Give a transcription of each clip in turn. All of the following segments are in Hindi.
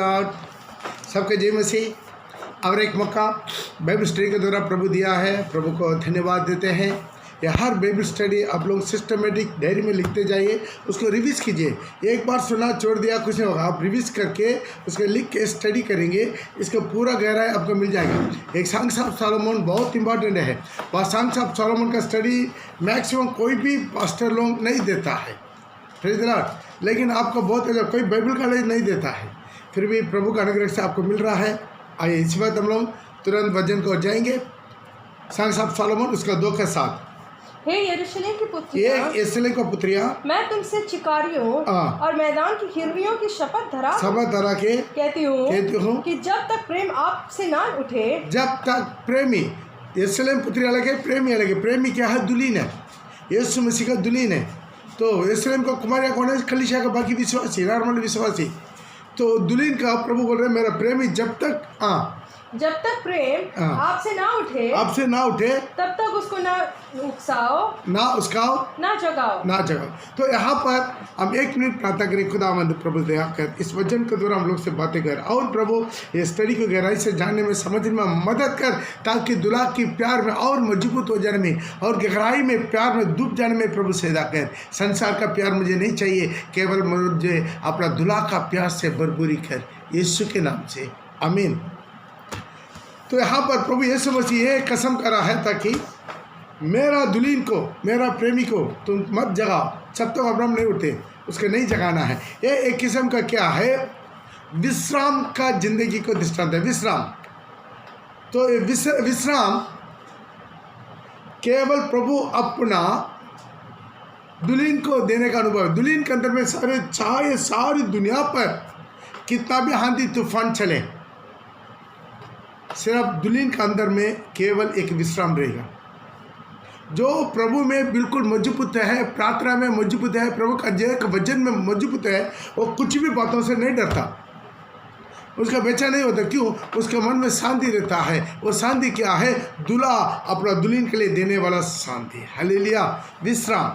लॉर्ड। सबके जय मसीह। और एक मौका बाइबल स्टडी के द्वारा प्रभु दिया है, प्रभु को धन्यवाद देते हैं। या हर बाइबल स्टडी आप लोग सिस्टमेटिक डायरी में लिखते जाइए, उसको रिवीज कीजिए। एक बार सुना छोड़ दिया कुछ नहीं होगा, आप रिवीज करके उसको लिख के स्टडी करेंगे, इसका पूरा गहराई आपको मिल जाएगा। एक सॉन्ग्स ऑफ सॉलोमन बहुत इंपॉर्टेंट है। वह सॉन्ग्स ऑफ सॉलोमन का स्टडी मैक्सिमम कोई भी पास्टर लोग नहीं देता है, प्रेज़ द लॉर्ड। लेकिन आपको बहुत अच्छा कोई बाइबल कॉलेज नहीं देता है, फिर भी प्रभु का अनुग्रह से आपको मिल रहा है। आइए इस बात हम लोग तुरंत वचन को जाएंगे। सॉन्ग्स ऑफ सॉलोमन उसका 2 के 7। हे यरूशलेम की पुत्रियाँ, ये यरूशलेम की पुत्रियाँ, मैं तुमसे चिकारियों और मैदान की हिरनियों की शपथ धरा के कहती हूँ कि जब तक प्रेम आपसे ना उठे, जब तक प्रेमी, यरूशलेम पुत्री अलग है, प्रेमी अलग है। प्रेमी क्या है? दुल्हीन है, यीशु मसीह का दुल्हीन है। तो यरूशलेम का कुमारिया कौन है? कलीसिया का बाकी विश्वासी, नॉर्मल विश्वासी। तो दुल्हीन का प्रभु बोल रहे मेरा प्रेमी जब तक प्रेम आपसे ना उठे तब तक उसको ना उकसाओ ना जगाओ। तो यहाँ पर हम 1 मिनट प्रार्थना करें। खुदावंद प्रभु दया कर इस वचन के द्वारा हम लोग से बातें कर, और प्रभु ये स्टडी को गहराई से जानने में, समझने में मदद कर, ताकि दुल्हा की प्यार में और मजबूत हो जाने में और गहराई में प्यार में डूब जाने में प्रभु सहायता कर। संसार का प्यार मुझे नहीं चाहिए, केवल मुझे अपना दुल्हा का प्यार से भरपूरी कर, यीशु के नाम से आमीन। तो यहाँ पर प्रभु यीशु मसीह ये कसम करा है, ताकि मेरा दुल्हीन को, मेरा प्रेमी को तुम मत जगाओ जब तक अब्राहम नहीं उठते, उसको नहीं जगाना है। ये एक किस्म का क्या है? विश्राम का जिंदगी को दृष्टांत है। विश्राम, तो विश्राम केवल प्रभु अपना दुल्हीन को देने का अनुभव है। दुल्हीन के अंदर में चाहे सारी दुनिया पर कितना भी आंधी तूफान चले, सिर्फ दुल्हीन के अंदर में केवल एक विश्राम रहेगा। जो प्रभु में बिल्कुल मजबूत है, प्रार्थना में मजबूत है, प्रभु का एक वचन में मजबूत है, वो कुछ भी बातों से नहीं डरता, उसका बेचैन नहीं होता। क्यों? उसके मन में शांति रहता है। वो शांति क्या है? दूल्हा अपना दुल्हीन के लिए देने वाला शांति। हालेलुया। विश्राम,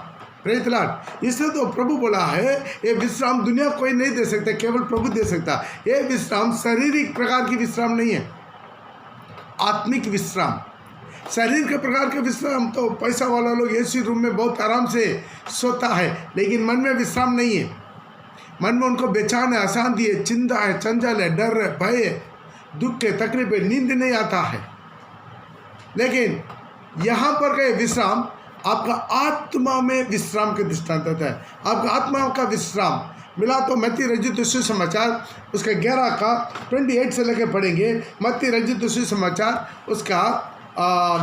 प्रेज़ द लॉर्ड। इसलिए तो प्रभु बोला है ये विश्राम दुनिया कोई नहीं दे सकता, केवल प्रभु दे सकता। ये विश्राम शारीरिक प्रकार की विश्राम नहीं है, आत्मिक विश्राम। शरीर के प्रकार के विश्राम तो पैसा वाला लोग एसी रूम में बहुत आराम से सोता है, लेकिन मन में विश्राम नहीं है। मन में उनको बेचैन है, अशांति है, चिंता है, चंचल है, डर है, भय है, दुख है, तकलीफ है, नींद नहीं आता है। लेकिन यहाँ पर का विश्राम आपका आत्मा में विश्राम के दृष्टांत होता है। आपका आत्मा का विश्राम मिला तो मत्ती रचित सुसमाचार उसका 11 का 28 से लेकर पढ़ेंगे। मत्ती रचित सुसमाचार उसका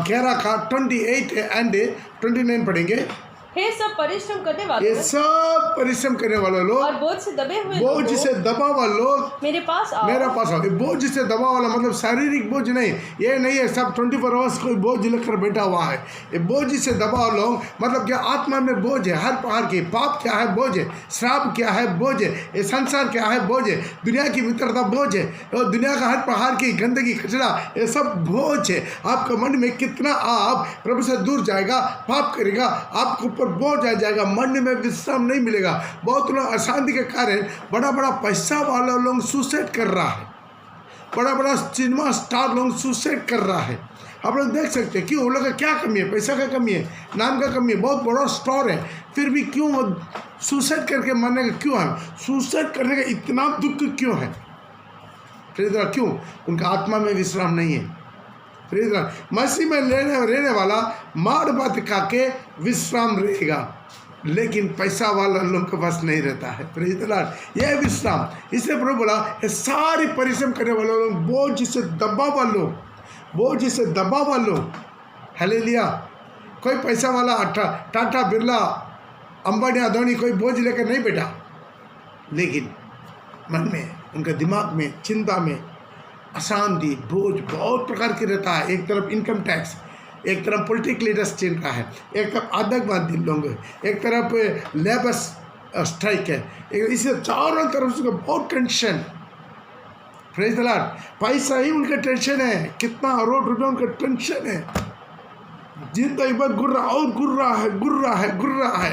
11 का 28 एंड 29 पढ़ेंगे। हे सब परिश्रम करने वालों, ये सब परिश्रम करने वाले लोग और बोझ से दबे हुए बोझ से दबा हुआ लोग मेरे पास आओ। बोझ से दबा वाला मतलब शारीरिक बोझ नहीं, ये नहीं है सब 24 आवर्स कोई बोझ लेकर बैठा हुआ है। ये बोझ से दबा हुआ लोग मतलब क्या? आत्मा में बोझ है हर प्रकार की। पाप क्या है? बोझ है। श्राप क्या है? बोझ है। ये संसार क्या है? बोझ है। दुनिया की मित्रता बोझ है, और दुनिया का हर प्रकार की गंदगी, कचरा, ये सब बोझ है। आपके मन में कितना आप प्रभु से दूर जाएगा, पाप करेगा, आपके ऊपर बोझ आ जाएगा, मन में विश्राम नहीं मिलेगा। बहुत लोग अशांति के कारण बड़ा बड़ा पैसा वाला लोग सुसाइड कर रहा है, बड़ा बड़ा सिनेमा स्टार लोग सुसाइड कर रहा है। आप लोग देख सकते हैं क्यों? उन लोग का क्या कमी है? पैसा का कमी है, नाम का कमी है, बहुत बड़ा स्टोर है, फिर भी क्यों वो सुसाइड करके मरने का क्यों है? सुसाइड करने का इतना दुख क्यों है? क्यों? उनका आत्मा में विश्राम नहीं है। मसीह में रहने वाला मार बात खा के विश्राम रहेगा, लेकिन पैसा वाला लोगों के पास नहीं रहता है। Praise the Lord. यह विश्राम, इसलिए प्रभु बोला ये सारी परिश्रम करने वाले लोग, बोझ से दबा हुआ लोग। हालेलुया। कोई पैसा वाला टाटा बिरला अंबानी अदानी कोई बोझ लेकर नहीं बैठा, लेकिन मन में, उनके दिमाग में, चिंता में अशांति, बोझ बहुत प्रकार की रहता है। एक तरफ इनकम टैक्स, एक तरफ पॉलिटिकल लीडर्स चल रहा है, एक तरफ आतंकवादी लोग है, एक तरफ लेबर स्ट्राइक है, इसे चारों तरफ से बहुत टेंशन। Praise the Lord. पैसा ही उनका टेंशन है, कितना करोड़ रुपया उनका टेंशन है। जिंदगी भर गुर्रा है।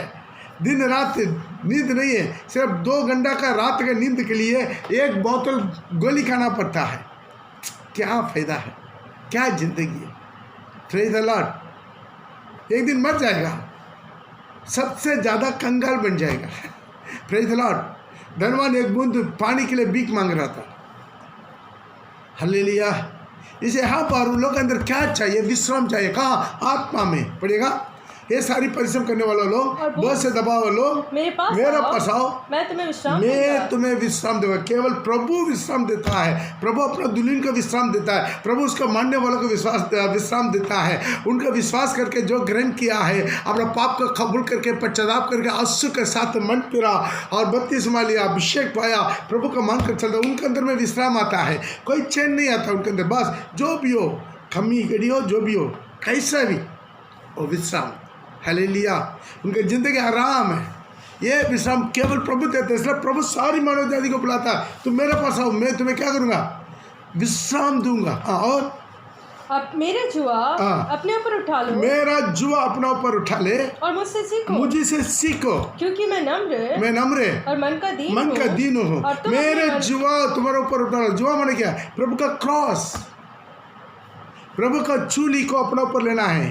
दिन रात नींद नहीं है, सिर्फ 2 घंटा का रात का नींद के लिए 1 बोतल गोली खाना पड़ता है। क्या फायदा है, क्या जिंदगी है। Praise the Lord. एक दिन मर जाएगा, सबसे ज़्यादा कंगाल बन जाएगा। Praise the Lord. धनवान एक बूंद पानी के लिए भीख मांग रहा था। हालेलुया। इसे यहाँ पर उन लोगों के अंदर क्या चाहिए? विश्राम चाहिए। कहाँ? आत्मा में। पड़ेगा ये सारी परिश्रम करने वाले लोग, बहुत से दबाव वाले लोग मेरे पास आओ, मैं तुम्हें विश्राम दूंगा। केवल प्रभु विश्राम देता है। प्रभु अपना दुल्हन को विश्राम देता है। प्रभु उसका मानने वालों को विश्राम देता है। उनका विश्वास करके जो ग्रहण किया है, अपना पाप को कबूल करके पश्चाताप करके आंसू के साथ मन फिरा और बपतिस्मा लिया, अभिषेक पाया, प्रभु का मान कर चलता, उनके अंदर में विश्राम आता है। कोई चैन नहीं आता उनके अंदर। बस जो भी हो, कमी घड़ी हो, जो भी हो, कैसा भी वो विश्राम। हालेलुया। उनकी जिंदगी आराम है। ये विश्राम केवल प्रभु देते हैं। इसलिए प्रभु सारी मानव जाति को बुलाता है, तुम मेरे पास आओ, मैं तुम्हें क्या करूँगा? विश्राम दूंगा। और अब मेरे जुआ अपने ऊपर उठा लो, मेरा जुआ अपना ऊपर उठा ले और मुझसे सीखो, क्योंकि मैं नम्र और मन का दीन हूँ। मेरे जुआ तुम्हारे ऊपर उठा लो। जुआ माने क्या? प्रभु का क्रॉस, प्रभु का चूली को अपना ऊपर लेना है।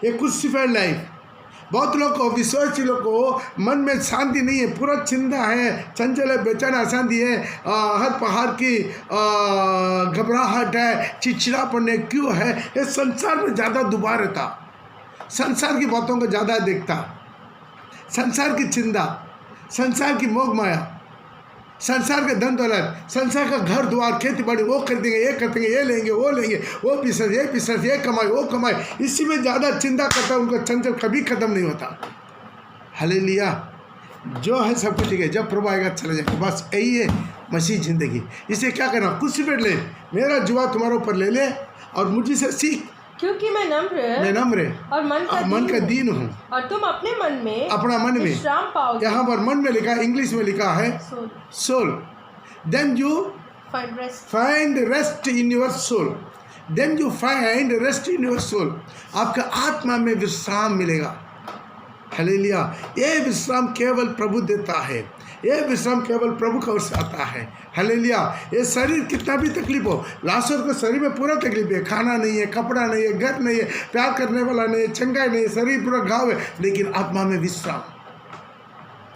ये क्रूसिफाइड लाइफ। बहुत लोग को, विश्वासी लोग को मन में शांति नहीं है, पूरा चिंता है, चंचल है, बेचैन अशांति है, हर पहाड़ की घबराहट है, चिड़चिड़ापन है। क्यों है? ये संसार में ज़्यादा डूबा रहता, संसार की बातों को ज़्यादा देखता, संसार की चिंता, संसार की मोह माया, संसार के धन दौलत, संसार का घर द्वार, खेती बाड़ी, वो कर देंगे, ये कर देंगे, ये लेंगे, वो लेंगे, वो बिजनेस, ये कमाई, वो कमाई, इसी में ज़्यादा चिंता करता है। उनका चंचल कभी खत्म नहीं होता। हालेलुया। जो है सब कुछ ठीक है, जब प्रभु आएगा चला जाएगा। बस यही है मसीह जिंदगी। इसे क्या करना? कुछ पेट ले, मेरा जुआ तुम्हारे ऊपर ले ले और मुझे से सीख, क्योंकि मैं नम्र और मन का दीन हूँ, और तुम अपना मन में विश्राम पाओगे। यहाँ पर मन में लिखा है, इंग्लिश में लिखा है soul. Then you find rest in your soul. Then you find rest in your soul. आपका आत्मा में विश्राम मिलेगा। हालेलुया। ये विश्राम केवल प्रभु देता है। ये विश्राम केवल प्रभु की ओर से आता है। हालेलुया। ये शरीर कितना भी तकलीफ हो, लाशर को शरीर में पूरा तकलीफ है, खाना नहीं है, कपड़ा नहीं है, घर नहीं है, प्यार करने वाला नहीं है, चंगाई नहीं है, शरीर पूरा घाव है, लेकिन आत्मा में विश्राम।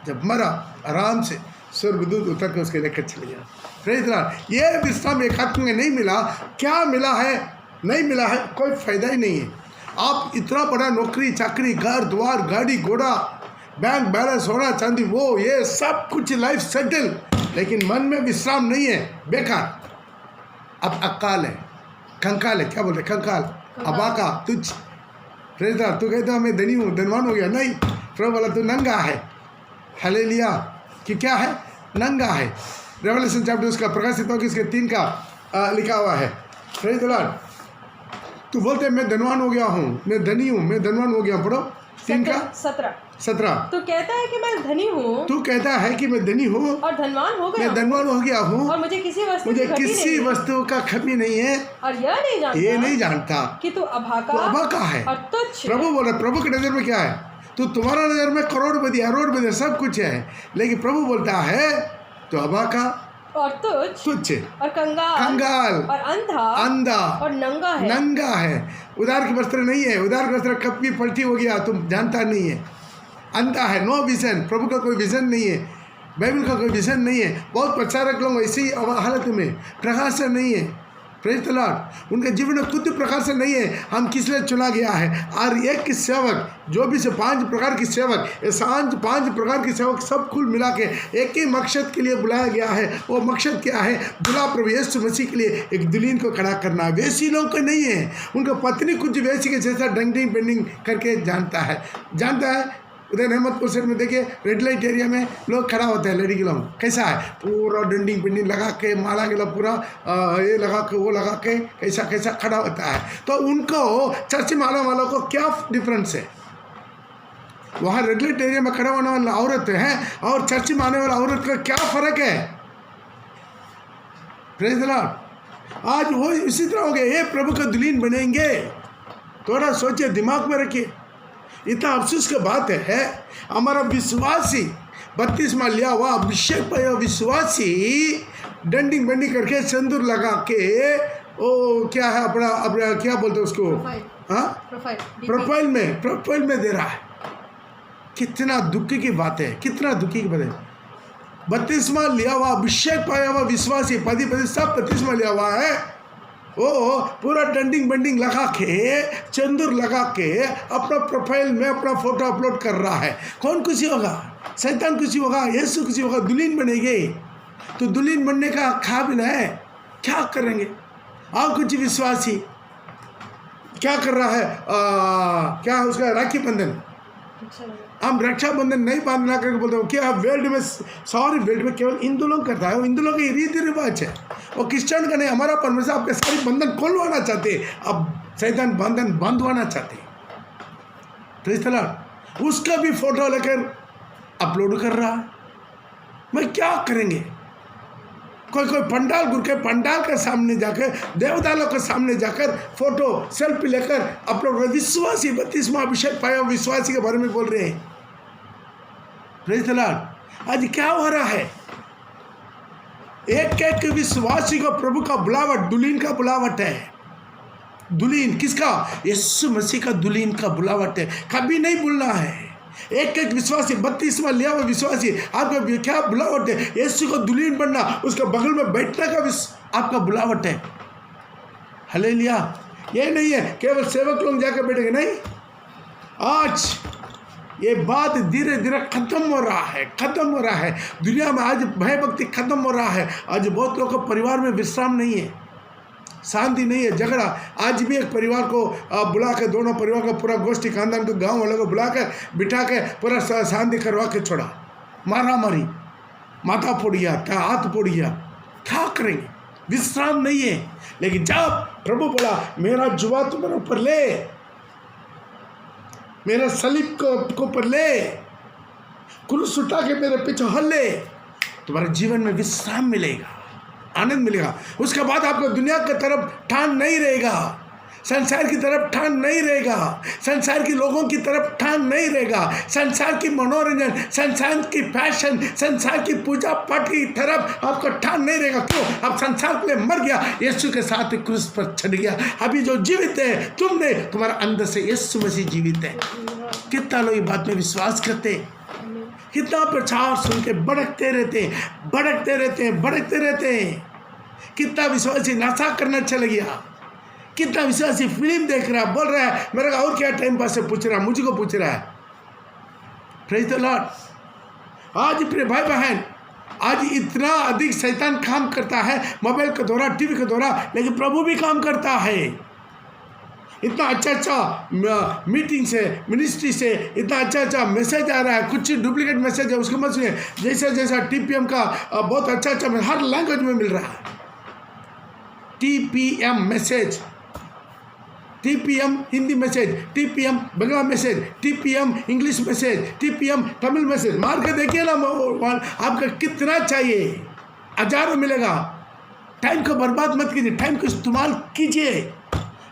जब मरा, आराम से स्वर्गदूत उतर के उसके लेकर चले गया। Praise the Lord. ये विश्राम एक आत्मा में नहीं मिला। क्या मिला है? नहीं मिला है, कोई फायदा ही नहीं है। आप इतना बड़ा नौकरी चाकरी, घर द्वार, गाड़ी घोड़ा, बैंक बैलेंस, सोना चांदी, वो ये सब कुछ लाइफ सेटल, लेकिन मन में विश्राम नहीं है, बेकार। अब अकाल है, कंकाल है, क्या बोलते कंकाल, अबाका, तुझ। Praise the Lord. तू कहता मैं धनी हूँ, धनवान हो गया। नहीं, प्रभु बोला तू नंगा है। हालेलुया। कि क्या है? नंगा है। रेवलेशन चैप्टर उसका प्रकाशित होकर इसके 3 का लिखा हुआ है। Praise the Lord. तू बोलते मैं धनवान हो गया हूँ, मैं धनी हूँ, मैं धनवान हो गया। पढ़ो 3 का 17। तू कहता है कि मैं धनी हूँ, तू कहता है कि मैं धनी हूँ और धनवान हो गया, मैं धनवान हो गया हूँ, और मुझे किसी वस्तु का कमी नहीं है, और ये नहीं जानता कि तू अभागा है और तुच्छ। प्रभु बोला, प्रभु की नजर में क्या है? तो तुम्हारा नजर में करोड़पति, अरोड़पति सब कुछ है, लेकिन प्रभु बोलता है तो अभागा और तुच्छ और कंगाल और अंधा और नंगा है। उधार की वस्त्र नहीं है। उधार की वस्त्र कब की पलटी हो गया तुम जानता नहीं है। अंधा है, नो विजन। प्रभु का कोई विजन नहीं है, बाइबल का कोई विजन नहीं है। बहुत प्रचारक लोग ऐसी हालत में, प्रकाश नहीं है। Praise the Lord. उनके जीवन में खुद प्रकाश से नहीं है। हम किस लिए चुना गया है? और एक सेवक, जो भी से 5 प्रकार की सेवक, ये 5 प्रकार की सेवक सब कुल मिला के एक ही मकसद के लिए बुलाया गया है। वो मकसद क्या है? दुल्हा प्रभु यीशु मसीह के लिए एक दुल्हन को खड़ा करना। वैसी लोग को नहीं है। उनका पत्नी कुछ वैसी के जैसा डंडिंग पेंडिंग करके जानता है। उधर अहमदपुर साइड में देखिए, रेड लाइट एरिया में लोग खड़ा होते हैं, लेडी के लोग कैसा है, पूरा डंडिंग पिंडिंग लगा के, माला के लोग पूरा ये लगा के, वो लगा के, कैसा खड़ा होता है। तो उनको चर्च में आने वालों को क्या डिफरेंस है? वहाँ रेड लाइट एरिया में खड़ा होने वाला औरत है और चर्च में आने वाला औरत का क्या फर्क है? Praise the Lord. आज वो इसी तरह हो गए। ये प्रभु का दुल्हन बनेंगे, थोड़ा सोचिए, दिमाग में रखिए। इतना अफसोस की बात है, हमारा विश्वासी 32वां लिया हुआ अभिषेक पाया विश्वासी डंडिंग बंडी करके सिंदूर लगा के ओ क्या है अपना अपना क्या बोलते हैं उसको, हाँ प्रोफाइल में दे रहा है। कितना दुखी की बात है, कितना दुखी की बात है। 32वां लिया हुआ अभिषेक पाया हुआ विश्वासी पति सब 32वां लिया हुआ है, वो पूरा डंडिंग बंडिंग लगा के चंदूर लगा के अपना प्रोफाइल में अपना फोटो अपलोड कर रहा है। कौन खुशी होगा? शैतान खुशी होगा, यीशु खुशी होगा। दुल्हन बनेगी तो दुल्हन बनने का काबिल है, क्या करेंगे? आप कुछ विश्वासी क्या कर रहा है? क्या है उसका राखी बंधन, हम रक्षाबंधन नहीं बांधना करके बोलते हो क्या? वर्ल्ड में वर्ल्ड में केवल हिंदू लोग करता है, वो हिंदू लोग की रीति रिवाज है, वो क्रिश्चियन का नहीं। हमारा परमेश्वर आपके सारे बंधन खोलवाना चाहते, अब शैतान बंधन बंधवाना चाहते। Praise the Lord. उसका भी फोटो लेकर अपलोड कर रहा है। मैं क्या करेंगे? कोई पंडाल गुरु के पंडाल के सामने जाकर, देवदालों के सामने जाकर फोटो सेल्फी लेकर अपलोड। विश्वासी 32वां अभिषेक पाया विश्वासी के बारे में बोल रहे हैं। Praise the Lord. आज क्या हो रहा है? एक एक विश्वासी को प्रभु का बुलावट, दुल्हन का बुलावट है। दुल्हन किसका? यीशु मसीह का दुल्हन का बुलावट है। कभी नहीं भूलना है। एक एक विश्वासी 32वां लिया हुआ विश्वासी आपका क्या बुलावट है? यीशु को दुल्हन बनना, उसके बगल में बैठने का आपका बुलावट है। हालेलुया। ये नहीं है केवल सेवक लोग जाकर बैठेंगे, नहीं। आज ये बात धीरे धीरे खत्म हो रहा है, खत्म हो रहा है। दुनिया में आज भय भक्ति खत्म हो रहा है। आज बहुत लोगों को परिवार में विश्राम नहीं है, शांति नहीं है, झगड़ा। आज भी एक परिवार को बुला के, दोनों परिवार का पूरा गोष्ठी खानदान को, गांव वालों को बुला कर बिठा के पूरा शांति करवा के छोड़ा। मारा मारी, माथा फोड़ गया, हाथ फोड़ गया। क्या करेंगे? विश्राम नहीं है। लेकिन जब प्रभु बोला मेरा जुआ तुम्हारे ऊपर ले, मेरा सलीब को ऊपर ले, क्रूस उठा के मेरे पीछे हल्ले, तुम्हारे जीवन में विश्राम मिलेगा, आनंद मिलेगा। उसके बाद आपको दुनिया की तरफ ठान नहीं रहेगा, संसार की तरफ ठान नहीं रहेगा, संसार के लोगों की तरफ ठान नहीं रहेगा, संसार की मनोरंजन, संसार की फैशन, संसार की पूजा पाठ की तरफ आपका ठान नहीं रहेगा। क्यों? आप संसार के लिए मर गया, यीशु के साथ क्रूस पर चढ़ गया। अभी जो जीवित है तुमने, तुम्हारा अंदर से यीशु मसीह जीवित है। कितना लोग ये बात में विश्वास करते, कितना प्रचार सुन के भड़कते रहते हैं। कितना विश्वासी नशा करना चल गया, कितना विश्वासी फिल्म देख रहा है, बोल रहा है मेरे को और क्या टाइम पास से पूछ रहा है, मुझको पूछ रहा है। Praise the Lord. आज प्रिय भाई बहन, आज इतना अधिक शैतान काम करता है मोबाइल के द्वारा, टीवी के द्वारा, लेकिन प्रभु भी काम करता है। इतना अच्छा मीटिंग से, मिनिस्ट्री से इतना अच्छा मैसेज आ रहा है। कुछ डुप्लीकेट मैसेज है, उसको मत सुनिए। जैसा TPM का बहुत अच्छा हर लैंग्वेज में मिल रहा है। TPM message, TPM Hindi message, TPM Bangla message, TPM English message, TPM Tamil message. मार के देखिए ना, आपका कितना चाहिए, हजारों मिलेगा। टाइम को बर्बाद मत कीजिए, टाइम को इस्तेमाल कीजिए।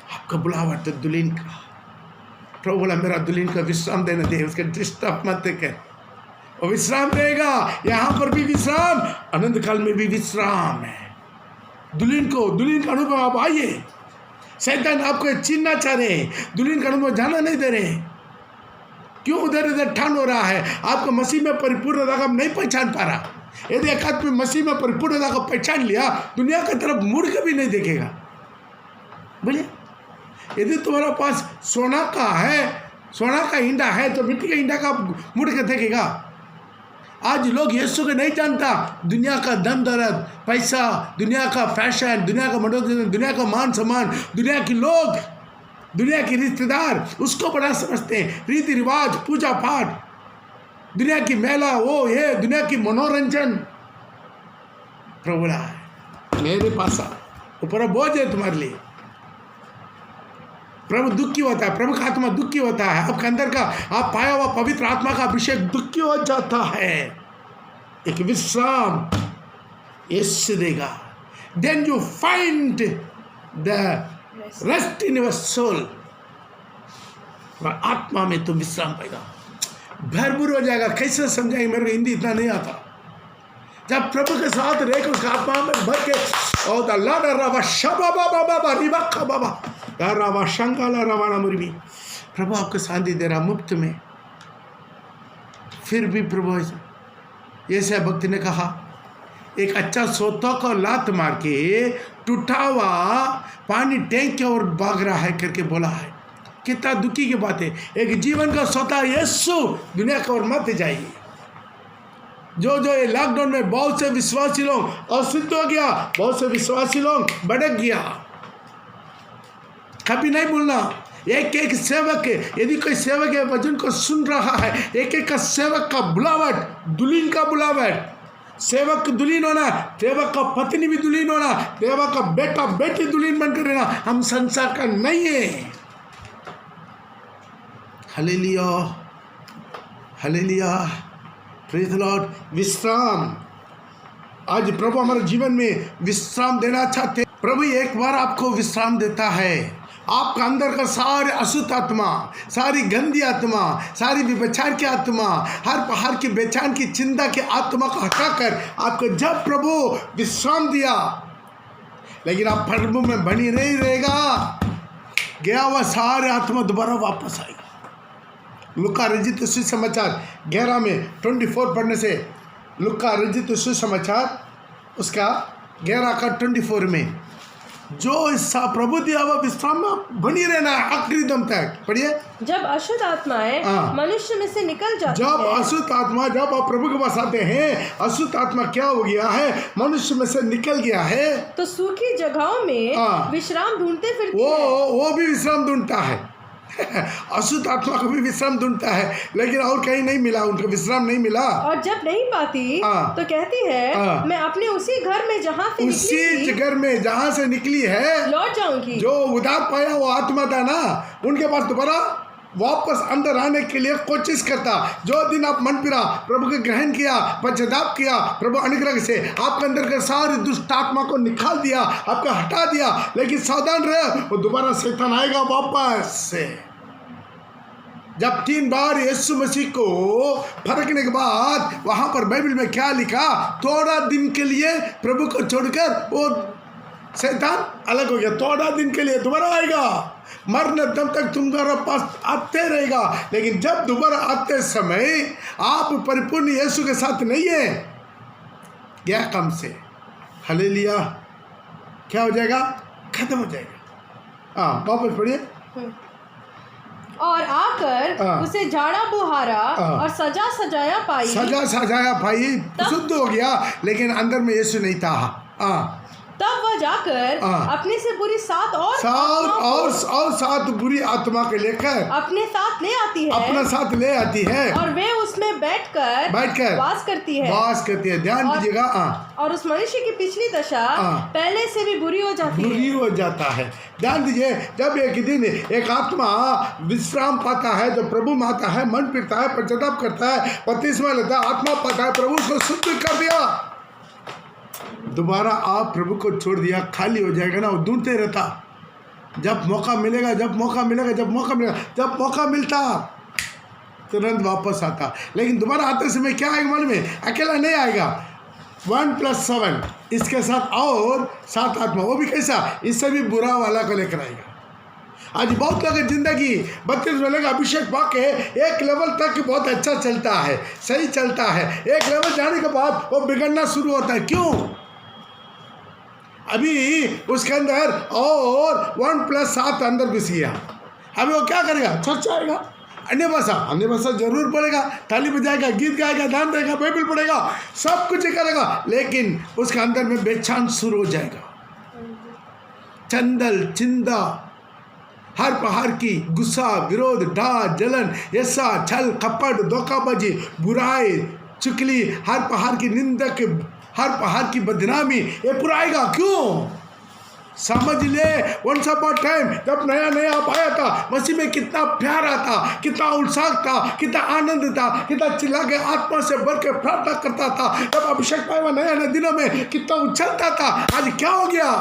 आपका बुलावा तो दुल्हन का, प्रभु बोला मेरा दुल्हन का विश्राम देने दे, उसके डिस्टर्ब मत कर, वो विश्राम देगा। यहाँ पर भी विश्राम, अनंत काल में भी विश्राम है। दुल्हन का अनुभव आप आइए। शैतान आपको छीनना चाह रहे हैं, दुल्हन का अनुभव जाना नहीं दे रहे हैं। क्यों? उधर ठान हो रहा है। आपको मसीह में परिपूर्णता का नहीं पहचान पा रहा। यदि एक आदमी मसीह में परिपूर्णता को पहचान लिया, दुनिया की तरफ मुड़ के भी नहीं देखेगा। बोलिए, यदि तुम्हारे पास सोना का ईंटा है तो मिट्टी के ईंटा का मुड़ के देखेगा। आज लोग यीशु को नहीं जानता। दुनिया का धन दौलत, पैसा, दुनिया का फैशन, दुनिया का मनोरंजन, दुनिया का मान सम्मान, दुनिया के लोग, दुनिया के रिश्तेदार, उसको बड़ा समझते हैं। रीति रिवाज, पूजा पाठ, दुनिया की मेला, वो ये दुनिया की मनोरंजन। प्रभु बोला मेरे पास ऊपर बोझ है तुम्हारे लिए। प्रभु दुखी होता है, प्रभु का आत्मा दुखी होता है। आपके अंदर का आप पाया हुआ पवित्र आत्मा का अभिषेक दुखी हो जाता है। एक विश्राम यीशु देगा। Then you find the rest in your soul. और आत्मा में तुम विश्राम पाएगा। भरपूर हो जाएगा। कैसे समझाएंगे, मेरे को हिंदी इतना नहीं आता। जब प्रभु के साथ रहकर उसका आत्मा में भर के और अल्लाह रवा शबा बाबा बाबा रिबा बाबा रवा शंकाला रवाना मुर्गी, प्रभु आपको शांति दे रहा मुफ्त में। फिर भी प्रभु ऐसे भक्त ने कहा, एक अच्छा सोता को लात मार के टूटा हुआ पानी टैंक के और भाग रहा है करके बोला है। कितना दुखी की बात है। एक जीवन का सोता यीशु दुनिया को और मत जाइए। जो ये लॉकडाउन में बहुत से विश्वासी लोग अशुद्ध हो गया, बहुत से विश्वासी लोग भटक गया। कभी नहीं भूलना, एक एक सेवक, यदि कोई सेवक है वचन को सुन रहा है, एक एक का सेवक का बुलावट, दुल्हन का बुलावट, सेवक दुल्हन होना, सेवक का पत्नी भी दुल्हन होना, सेवक का बेटा बेटी दुल्हन बनकर रहना, हम संसार का नहीं है। Hallelujah, hallelujah, praise the Lord. विश्राम, आज प्रभु हमारे जीवन में विश्राम देना चाहते। प्रभु एक बार आपको विश्राम देता है। आपका अंदर का सारे अशुद्ध आत्मा, सारी गंदी आत्मा, सारी विभचार की आत्मा, हर पहाड़ की बेचैन की चिंता की आत्मा को हटाकर आपको जब प्रभु विश्राम दिया, लेकिन आप प्रभु में बनी नहीं रहेगा, गया हुआ सारे आत्मा दोबारा वापस आएगा। लुका रचित सुसमाचार 11 में 24 पढ़ने से, लुका रचित सुसमाचार उसका 11 का 24 में, जो हिस्सा प्रभु दिया हुआ विश्राम में बनी रहना है आखिरी दम तक। पढ़िए। जब अशुद्ध आत्माएं मनुष्य में से निकल जाती है, जब अशुद्ध आत्मा, जब आप प्रभु के पास आते हैं, अशुद्ध आत्मा क्या हो गया है, मनुष्य में से निकल गया है, तो सूखी जगहों में विश्राम ढूंढते फिरती है। वो भी विश्राम ढूंढता है। अशुद्ध आत्मा को भी विश्राम ढूंढता है, लेकिन और कहीं नहीं मिला, उनको विश्राम नहीं मिला। और जब नहीं पाती तो कहती है, मैं अपने उसी घर में जहाँ से उसी घर में जहाँ से निकली है लौट जाऊंगी। जो उधार पाया वो आत्मा था ना, उनके पास दोबारा वापस अंदर आने के लिए कोशिश करता। जो दिन आप मन फिरा, प्रभु के ग्रहण किया, पश्चाताप किया, प्रभु अनुग्रह से आपके अंदर के सारी दुष्ट आत्मा को निकाल दिया, आपको हटा दिया, लेकिन सावधान रहे, वो दोबारा शैतान आएगा वापस से। जब 3 बार यीशु मसीह को फरकने के बाद वहां पर बाइबल में क्या लिखा, थोड़ा दिन के लिए प्रभु को छोड़कर वो शैतान अलग हो गया। थोड़ा दिन के लिए दोबारा आएगा, मरने दम तक तुम्हारे पास आते रहेगा, लेकिन जब दोबारा आते समय आप परिपूर्ण यीशु के साथ नहीं है, गया कम से। हालेलुया, क्या हो जाएगा, खत्म हो जाएगा। वापस पढ़िए। और आकर उसे झाड़ा बुहारा और सजा सजाया पाई, शुद्ध हो गया, लेकिन अंदर में यीशु नहीं था। तब वह जाकर अपने से बुरी 7 बुरी आत्मा के लेकर अपने साथ ले आती है, और वे उसमें बैठकर वास करती है। ध्यान दीजिएगा। और उस मनुष्य की पिछली दशा पहले से भी बुरी हो जाता है। ध्यान दीजिए, जब एक दिन एक आत्मा विश्राम पाता है, जो प्रभु में आता है, मन फिरता है, पश्चाताप करता है, बपतिस्मा लेता है, आत्मा पाता है, प्रभु को शुद्ध कर दिया, दोबारा आप प्रभु को छोड़ दिया, खाली हो जाएगा ना, वो ढूंढते रहता। जब मौका मिलेगा, जब मौका मिलता तुरंत वापस आता। लेकिन दोबारा आते समय क्या आएगा मालूम है, अकेला नहीं आएगा, 1 + 7 इसके साथ और 7 आत्मा, वो भी कैसा, इससे भी बुरा वाला को लेकर आएगा। आज बहुत लोग की जिंदगी 32 वाले का अभिषेक पाके एक लेवल तक बहुत अच्छा चलता है, सही चलता है, एक लेवल जाने के बाद वो बिगड़ना शुरू होता है। क्यों? अभी उसके अंदर और 1 + 7 अंदर घुस गया। अभी वो क्या करेगा, चर्चा आएगा, अन्य भाषा जरूर पढ़ेगा, ताली बजाएगा, गीत गाएगा, दान देगा, बाइबल पढ़ेगा, सब कुछ करेगा, लेकिन उसके अंदर में बेचैन शुरू हो जाएगा। चंदल चिंदा, हर प्रकार की गुस्सा, विरोध, डांट, जलन, ऐसा छल कपट, धोखाबाजी, बुराई, चुगली, हर प्रकार की निंदक, हर प्रकार की बदनामी, ये पूरा आएगा। क्यों? समझ ले, वंस अपॉन टाइम जब नया आप आया था, मसीह में कितना प्यार आता, कितना उत्साह था, कितना आनंद था, कितना चिल्ला के आत्मा से भर के प्रार्थना करता था। जब अभिषेक पाया नया दिनों में कितना उछलता था। आज क्या हो गया?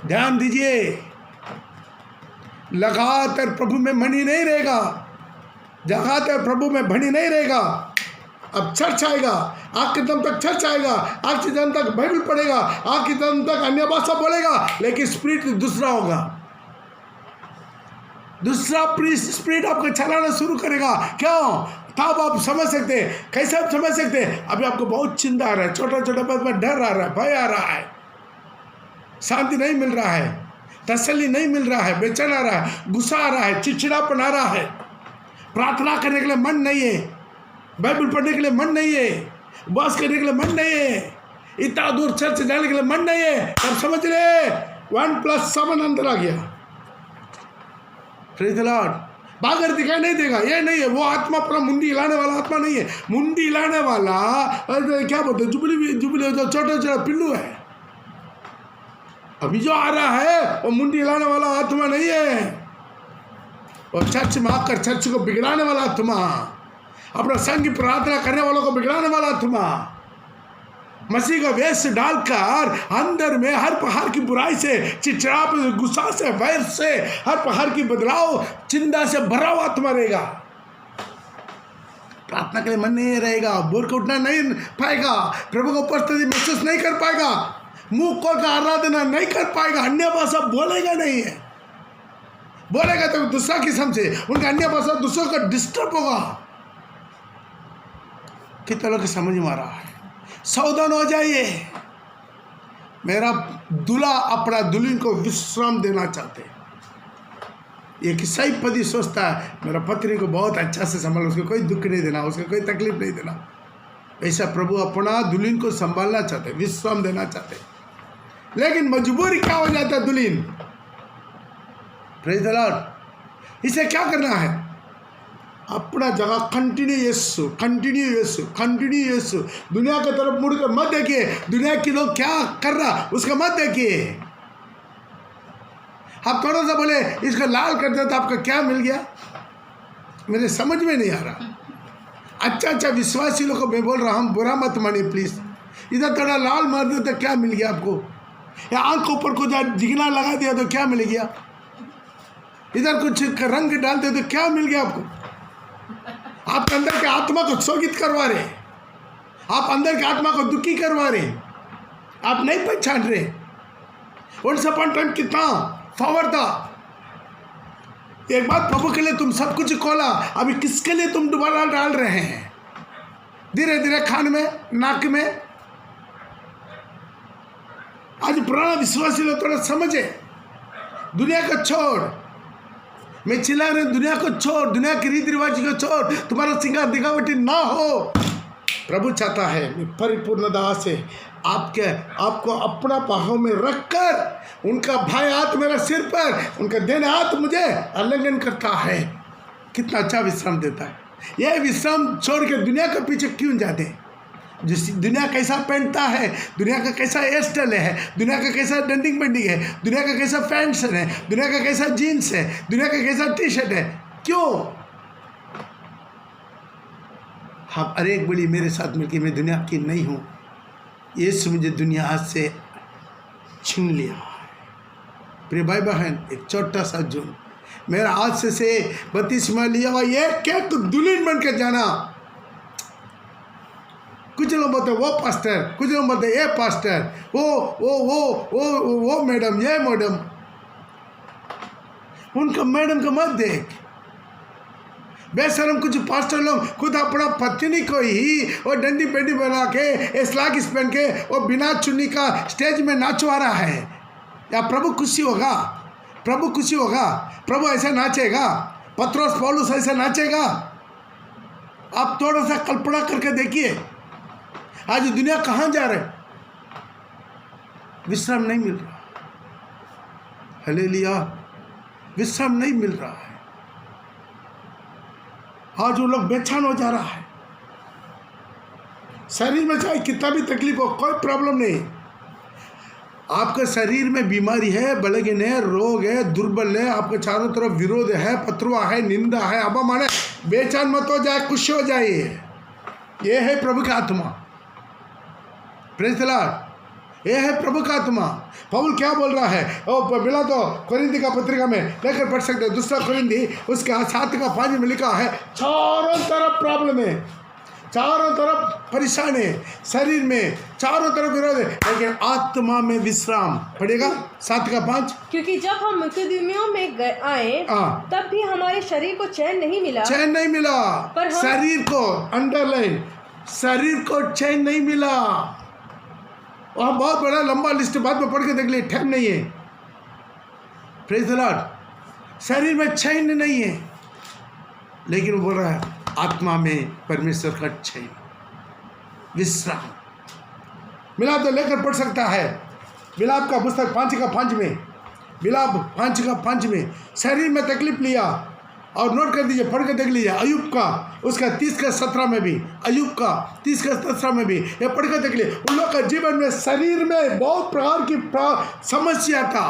ध्यान दीजिए, लगातार प्रभु में मनी नहीं रहेगा, लगातार प्रभु में भनी नहीं रहेगा। अब चर्च आएगा, आखिरी दम तक चर्च आएगा, आखिरी दम तक बाइबल पढ़ेगा, आखिरी दम तक अन्य भाषा बोलेगा, लेकिन स्पिरिट दूसरा होगा। दूसरा स्पिरिट आपको चलाना शुरू करेगा। क्यों? तब आप समझ सकते हैं। कैसे आप समझ सकते हैं? अभी आपको बहुत चिंता आ रहा है, छोटा छोटा बात में डर आ रहा है, भय आ रहा है, शांति नहीं मिल रहा है, तसल्ली नहीं मिल रहा है, बेचैन आ रहा है, गुस्सा आ रहा है, चिड़चिड़ापन आ रहा है, प्रार्थना करने के लिए मन नहीं है, बाइबल पढ़ने के लिए मन नहीं है, उपवास करने के लिए मन नहीं है, इतना दूर चर्च जाने के लिए मन नहीं है। तब समझ रहे 1+7 अंदर आ गया। Praise the Lord. बाहर दिखाई नहीं देगा, ये नहीं है। वो आत्मा पूरा मुंडी हिलाने वाला आत्मा नहीं है। मुंडी हिलाने वाला क्या बोलते हैं, जुबली जो छोटा छोटा पिल्लू है। अभी जो आ रहा है वो मुंडी हिलाने वाला आत्मा नहीं है। और चर्च में आकर चर्च को बिगड़ाने वाला आत्मा, अपना संग प्रार्थना करने वालों को बिगड़ाने वाला आत्मा, मसीह का वेश डालकर अंदर में हर प्रकार की बुराई से, चिड़चिड़ापन, गुस्सा से, वैर से, हर प्रकार की बदलाव, चिंता से भरा हुआ आत्मा रहेगा। प्रार्थना के लिए मन नहीं रहेगा, बोल के उठना नहीं पाएगा, प्रभु को उपस्थिति महसूस नहीं कर पाएगा, मुंह खोल कर आराधना नहीं कर पाएगा, अन्य भाषा बोलेगा नहीं है। बोलेगा तो दूसरा किस्म से, उनका अन्य भाषा दूसरों का डिस्टर्ब होगा। कितने लोग समझ में आ रहा है? सावधान हो जाइए। मेरा दूल्हा अपना दुल्हन को विश्राम देना चाहते हैं। ये कि सही पति सोचता है मेरा पत्नी को बहुत अच्छा से संभाल, उसको कोई दुख नहीं देना, उसको कोई तकलीफ नहीं देना। ऐसा प्रभु अपना दुल्हन को संभालना चाहते, विश्राम देना चाहते, लेकिन मजबूरी क्या हो जाता है दुल्हन। Praise the Lord. इसे क्या करना है? अपना जगह कंटिन्यू यीशु, कंटिन्यू यीशु, कंटिन्यू यीशु। दुनिया की तरफ मुड़कर मत देखिए, दुनिया के लोग क्या कर रहा उसका मत देखिए। आप थोड़ा सा बोले इसको लाल कर दे तो आपको क्या मिल गया? मेरे समझ में नहीं आ रहा। अच्छा विश्वासी लोग को मैं बोल रहा हूँ, बुरा मत मानिए प्लीज। इधर थोड़ा लाल मार दे तो क्या मिल गया आपको? या आंख ऊपर कुछ जिगना लगा दिया तो क्या मिल गया? इधर कुछ रंग डाल दे तो क्या मिल गया आपको? आप अंदर के आत्मा को शोकित करवा रहे, आप अंदर के आत्मा को दुखी करवा रहे, आप नहीं पहचान रहे। वंस अपॉन टाइम कितना पावर था। एक बात प्रभु के लिए तुम सब कुछ खोला, अभी किसके लिए तुम दोबारा डाल रहे हैं? धीरे धीरे कान में, नाक में। आज पुराना विश्वासी लोग थोड़ा समझे, दुनिया को छोड़। मैं चिल्ला रहे दुनिया को छोड़, दुनिया की रीति रिवाज को छोड़, तुम्हारा सिंगार दिखावटी ना हो। प्रभु चाहता है मैं परिपूर्णता से आपको अपना बाहों में रखकर, उनका भाई हाथ मेरा सिर पर, उनका देना हाथ मुझे आलिंगन करता है। कितना अच्छा विश्राम देता है। यह विश्राम छोड़ के दुनिया के पीछे क्यों जाते हैं? जिस दुनिया कैसा पहनता है, दुनिया का कैसा हेयर स्टाइल है, दुनिया का कैसा डंडिंग पेंडिंग है, दुनिया का कैसा पैंट्स है, दुनिया का कैसा जीन्स है, दुनिया का कैसा टी शर्ट है, क्यों? हाँ, अरे एक बोली मेरे साथ मिलकर, मैं दुनिया की नहीं हूँ, यीशु मुझे दुनिया से छीन लिया। प्रिय भाई बहन, एक छोटा सा जुर्म, मेरा हाथ से 32वां लिया हुआ ये क्या दुल्हन बन के जाना। कुछ लोग बोलते वो पास्टर, कुछ लोग बोलते ये पास्टर, वो मैडम, ये मैडम। उनका मैडम का मत देख। बेशरम कुछ पास्टर लोग खुद अपना पत्नी को ही और डंडी पेंडी बना के, स्लागिस पहन के और बिना चुन्नी का स्टेज में नाचवा रहा है। या प्रभु खुशी होगा? प्रभु खुशी होगा? प्रभु ऐसा नाचेगा? पत्रोस पौलुस ऐसा नाचेगा? आप थोड़ा सा कल्पना करके देखिए, आज दुनिया कहाँ जा रहे? विश्राम नहीं मिल रहा। हालेलुया, विश्राम नहीं मिल रहा है। आज वो लोग बेचैन हो जा रहा है। शरीर में चाहे कितना भी तकलीफ हो, कोई प्रॉब्लम नहीं। आपके शरीर में बीमारी है, बलगन है, रोग है, दुर्बल है, आपके चारों तरफ विरोध है, पत्रुआ है, निंदा है, अपमान है, बेचैन मत हो जाए, खुश हो जाइए। ये है प्रभु की आत्मा। Praise the Lord. यह है प्रभु का आत्मा। पौल क्या बोल रहा है? ओ मिला तो कोरिन्थी का पत्रिका में लेकर पढ़ सकते हैं। दूसरा कोरिन्थी उसका 7:5 में लिखा है, चारों तरफ प्रॉब्लम है, चारों तरफ परेशान है, शरीर में चारों तरफ विरोध है, लेकिन आत्मा में विश्राम। पढ़ेगा 7:5। क्योंकि जब हम मकिदुनिया में आए तब भी हमारे शरीर को चैन नहीं मिला, पर शरीर को अंडरलाइन, शरीर को चैन नहीं मिला। और बहुत बड़ा लंबा लिस्ट बाद में पढ़ के देख लिए, टाइम नहीं है। Praise the Lord. शरीर में चैन नहीं है, लेकिन वो बोल रहा है आत्मा में परमेश्वर का चैन, विश्राम मिला तो लेकर पढ़ सकता है। मिलाप का पुस्तक 5:5 में, मिलाप 5:5 में शरीर में तकलीफ लिया, और नोट कर दीजिए, पढ़ के देख लीजिए। अयुब का उसका 30:17 में भी, अयुब का 30:17 में भी ये पढ़ के देख लीजिए। उन लोग का जीवन में शरीर में बहुत प्रकार की समस्या था,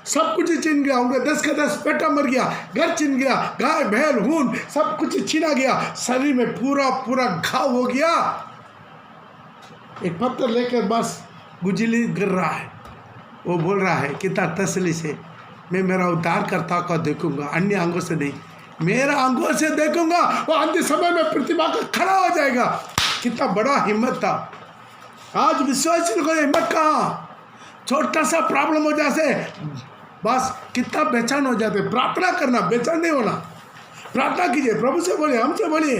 सब कुछ छीन गया। उनका 10 का 10 बेटा मर गया, घर छीन गया, गाय बैल ऊन सब कुछ छीना गया, शरीर में पूरा घाव हो गया। एक पत्थर लेकर बस गुजली गिर रहा है। वो बोल रहा है कितना तसल्ली से, मैं मेरा उद्धारकर्ता को देखूंगा, अन्य अंगों से नहीं, मेरा अंगों से देखूंगा, वो अंतिम समय में प्रतिमा का खड़ा हो जाएगा। कितना बड़ा हिम्मत था। आज विश्वासी को हिम्मत कहाँ? छोटा सा प्रॉब्लम हो जाए बस कितना बेचैन हो जाते। प्रार्थना करना, बेचैन नहीं होना। प्रार्थना कीजिए, प्रभु से बोलिए, हमसे बोलिए,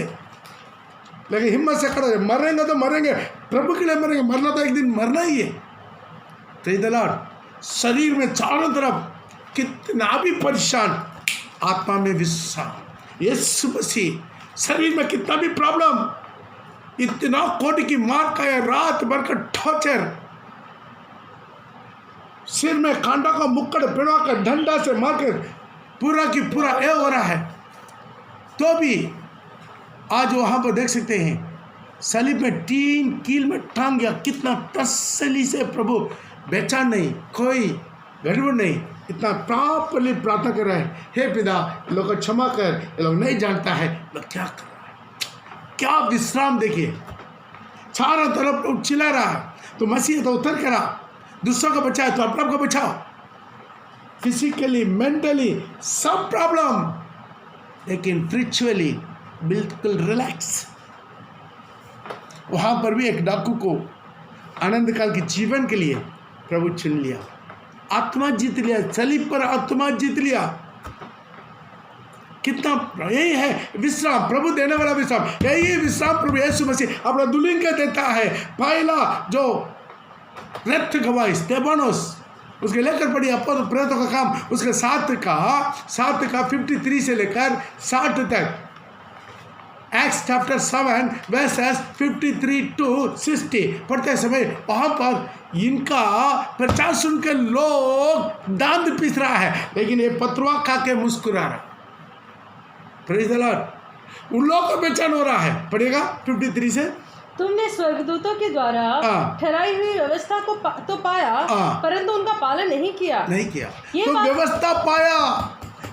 लेकिन हिम्मत से खड़े। मरेंगे तो मरेंगे, प्रभु के लिए मरेंगे, मरना तो एक दिन मरना ही है। Praise the Lord. शरीर में चारों तरफ कितना भी परेशान, आत्मा में विश्राम। यीशु मसीह शरीर में कितना भी प्रॉब्लम, इतना कोट की मार का है, रात भर का टॉर्चर, सिर में कांडा का मुक्कड़ पेड़ों का डंडा से मारकर पूरा की पूरा ए हो रहा है, तो भी आज वहां पर देख सकते हैं सलीब में 3 कील में टांग गया। कितना तसल्ली से प्रभु, बेचैन नहीं, कोई गड़बड़ नहीं, इतना प्रॉपरली प्रार्थना कर रहा है, हे पिता लोग को क्षमा कर, ये लोग नहीं जानता है लोग क्या कर रहा है। क्या विश्राम देखिए, चारों तरफ चिल्ला रहा है, तो मसीह तो उतर करा, दूसरों को बचाए तो अपना को बचाओ, फिजिकली मेंटली सब प्रॉब्लम, लेकिन स्पिरिचुअली बिल्कुल रिलैक्स। वहां पर भी एक डाकू को आनंद काल के जीवन के लिए प्रभु चुन लिया, आत्मा जीत लिया, सलीब पर आत्मा जीत लिया। कितना, यही है विश्राम, प्रभु देने वाला विश्राम। यही विश्राम प्रभु यीशु मसीह अपना दुल्हन को देता है। पहला जो रथ गवाही स्तेफानोस, उसके लेकर पड़ी अपन प्रेतों का काम, उसके 7 का 53 से लेकर 60 तक, एक्ट्स चैप्टर 7 वर्सेस 53 to 60 पढ़ते समय वहाँ पर इनका प्रचार सुनकर लोग दांत पीस रहा है, लेकिन ये पतवा खा के मुस्कुरा रहा। Praise the Lord. उन लोगों को बेचैन हो रहा है। पढ़ेगा 53 से, तुमने स्वर्गदूतों के द्वारा ठहराई हुई व्यवस्था को तो पाया, परंतु उनका पालन नहीं किया। तो व्यवस्था पाया,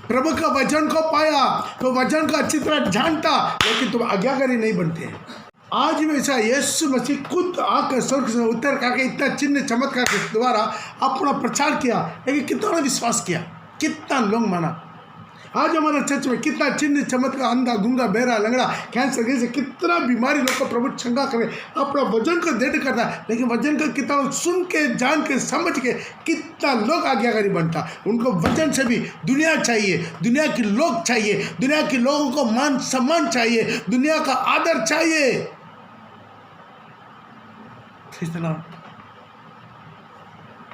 प्रभु का वचन को पाया, तो वचन को अच्छी तरह जानता, लेकिन तुम आज्ञाकारी नहीं बनते हैं। आज भी ऐसा यीशु मसीह खुद आकर स्वर्ग से उतर करके इतना चिन्ह चमत्कार के द्वारा अपना प्रचार किया, लेकिन कितना विश्वास किया, कितना लोग माना। आज हमारे चर्च में कितना चिन्ह चमत्कार, अंधा गूंगा बहरा लंगड़ा कैंसर जैसे कितना बीमारी लोग को प्रभु चंगा करे, अपना वजन को डेट करता है, लेकिन वजन का कितना सुन के जान के समझ के कितना लोग आज्ञाकारी बनता। उनको वजन से भी दुनिया चाहिए, दुनिया के लोग चाहिए, दुनिया के लोगों को मान सम्मान चाहिए, दुनिया का आदर चाहिए।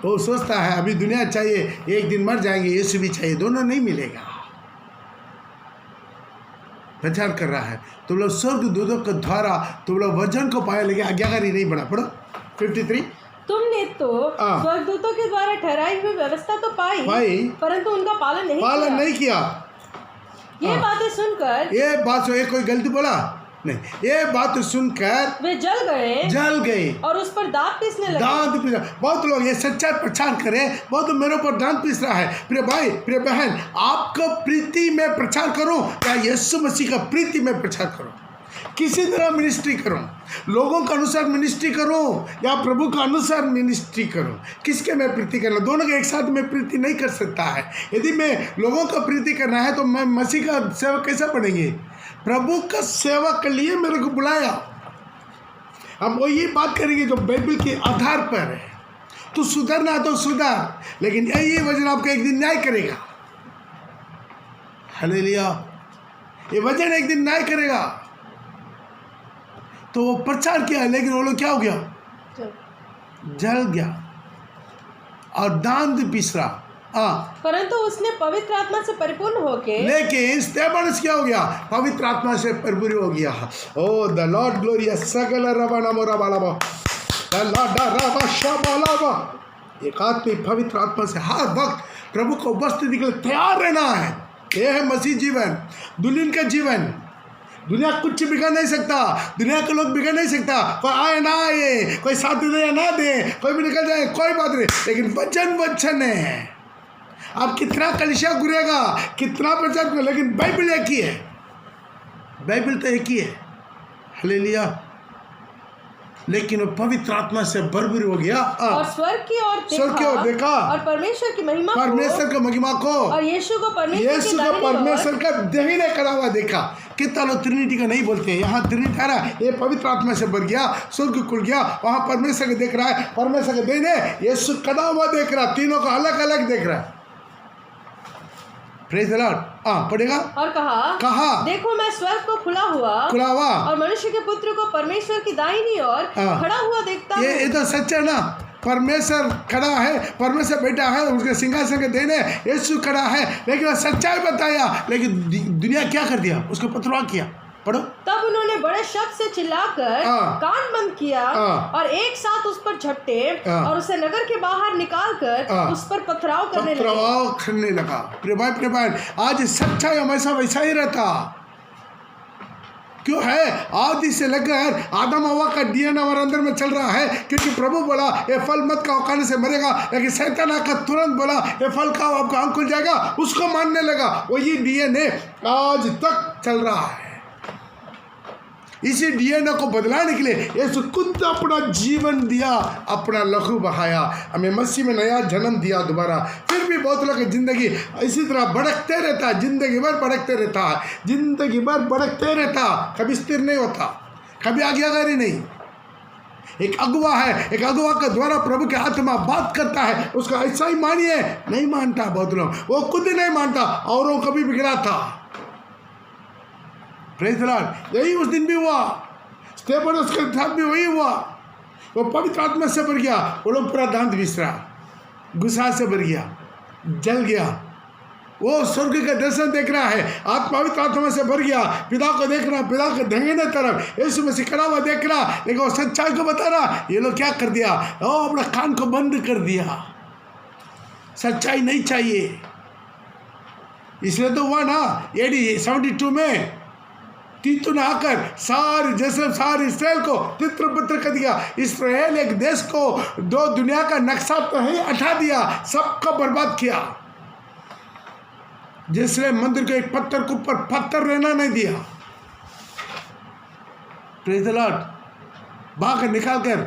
वो सोचता है अभी दुनिया चाहिए, एक दिन मर जाएंगे, यीशु भी चाहिए, दोनों नहीं मिलेगा। प्रचार कर रहा है, तुम लोग स्वर्ग दूतों के द्वारा तुम लोग वचन को पाया, लेकिन आज्ञाकारी नहीं बना। पढ़ो 53। तुमने तो स्वर्गदूतों के द्वारा ठहराई हुई व्यवस्था तो पाई, परंतु उनका पालन नहीं किया। ये बातें सुनकर, ये बात से कोई गलती बोला नहीं, ये बात सुनकर वे जल गए और उस पर दांत पीसने लगे। बहुत लोग ये सच्चा प्रचार करें, बहुत मेरे ऊपर दांत पीस रहा है। प्रिय भाई, प्रिय बहन, आपको प्रीति में प्रचार करो या यीशु मसीह का प्रीति में प्रचार करो। किसी तरह मिनिस्ट्री करो, लोगों के अनुसार मिनिस्ट्री करो या प्रभु का अनुसार मिनिस्ट्री करो, किसके मैं प्रीति करना, दोनों के एक साथ में प्रीति नहीं कर सकता है। यदि मैं लोगों का प्रीति करना है तो मैं मसीह का सेवक कैसा बनेंगे? प्रभु का सेवा के लिए मेरे को बुलाया। हम वो ये बात करेंगे जो बाइबल के आधार पर है। तो सुधरना तो सुधर, लेकिन यही वचन आपका एक दिन न्याय करेगा। हालेलुया, ये वचन एक दिन न्याय करेगा। तो वो प्रचार किया, लेकिन वो लोग क्या हो गया? जल गया और दांत पिसरा। परंतु उसने पवित्र आत्मा से परिपूर्ण होके, लेकिन स्तेफनस क्या हो गया? पवित्र आत्मा से परिपूर्ण हो गया। ओ द लॉर्ड ग्लोरियस सकल रबना मोराबालाबा द लॉर्ड रबाशाबालाबा। एक आदमी पवित्र आत्मा से हर वक्त प्रभु को उपस्थिति के लिए तैयार रहना है। यह है मसीह जीवन, दुल्हन का जीवन। दुनिया कुछ बिगड़ नहीं सकता, दुनिया के लोग बिगड़ नहीं सकता। कोई आए ना आए, कोई साथ दे या ना दे, कोई भी निकल जाए, कोई बात नहीं, लेकिन वचन है। आप कितना कलिशा घुरेगा, कितना प्रचार करेगा, लेकिन बाइबल एक ही है। बाइबल तो एक ही है। हालेलुया। लेकिन वो पवित्र आत्मा से भरपूर हो गया और स्वर्ग की ओर देखा और परमेश्वर की महिमा को और यीशु को परमेश्वर का दाहिने खड़ा हुआ देखा। कितना लोग ट्रिनिटी का नहीं बोलते हैं। यहाँ ट्रिनिटी आ रहा है, ये पवित्र आत्मा से भर गया, स्वर्ग खुल गया, वहाँ परमेश्वर को देख रहा है, परमेश्वर के दाहिने यीशु खड़ा हुआ देख रहा है, तीनों को अलग अलग देख रहा है। Praise the Lord. पढ़ेगा। और कहा देखो मैं स्वर्ग को खुला हुआ और मनुष्य के पुत्र को परमेश्वर की दाहिनी ओर खड़ा हुआ देखता हूं। ये तो सच है ना। परमेश्वर खड़ा है, परमेश्वर बैठा है, उसके सिंहासन के देने यीशु खड़ा है, लेकिन वह सच्चाई बताया, लेकिन दुनिया क्या कर दिया? उसको पथरवाह किया। पढ़ो। तब उन्होंने बड़े शब्द से चिल्लाकर कान बंद किया और एक साथ उस पर झपटे और उसे नगर के बाहर निकालकर उस पर पथराव करने लगा। प्रिय भाई, आज सच्चाई हमेशा वैसा ही रहता। क्यों है? आदि से लेकर आदम हवा का डीएनए हमारे अंदर में चल रहा है, क्योंकि प्रभु बोला ये फल मत खाओ, खाने से मरेगा। लेकिन शैतान आकर तुरंत बोला ये फल खाओ, आपका आंख खुल जाएगा, उसको मानने लगा। वही डीएनए आज तक चल रहा है। इसी डीएनए को बदलाने के लिए यीशु खुद अपना जीवन दिया, अपना लहू बहाया, हमें मसीह में नया जन्म दिया दोबारा। फिर भी बहुत लोग की जिंदगी इसी तरह भड़कते रहता है, जिंदगी भर भड़कते रहता है, जिंदगी भर भड़कते रहता, कभी स्थिर नहीं होता, कभी आज्ञाकारी नहीं। एक अगुवा है, एक अगुवा के द्वारा प्रभु के आत्मा बात करता है, उसका ऐसा ही मानिए, नहीं मानता। बहुत लोग वो खुद ही नहीं मानता, औरों को भी बिगड़ा था। Praise the Lord. यही उस दिन भी हुआ, स्तेफनस के साथ भी वही हुआ। वो पवित्र आत्मा से भर गया, वो लोग पूरा दांत बिसरा, गुस्सा से भर गया, जल गया। वो स्वर्ग का दर्शन देख रहा है, पवित्र आत्मा से भर गया, पिता को देख रहा, पिता के दाहिने तरफ यीशु मसीह खड़ा हुआ देख रहा, लेकिन वो सच्चाई को बता रहा। ये लोग क्या कर दिया? अपना कान को बंद कर दिया, सच्चाई नहीं चाहिए। इसलिए तो हुआ ना AD 72 में तीतु ने आकर सारी इस्राएल को तित्र-बित्र कर दिया। इस्राएल एक देश को, दो दुनिया का नक्शा तो ही हटा दिया, सबको बर्बाद किया। जिसने मंदिर को एक पत्थर के ऊपर पत्थर रहना नहीं दिया। Praise the Lord. बाहर निकाल कर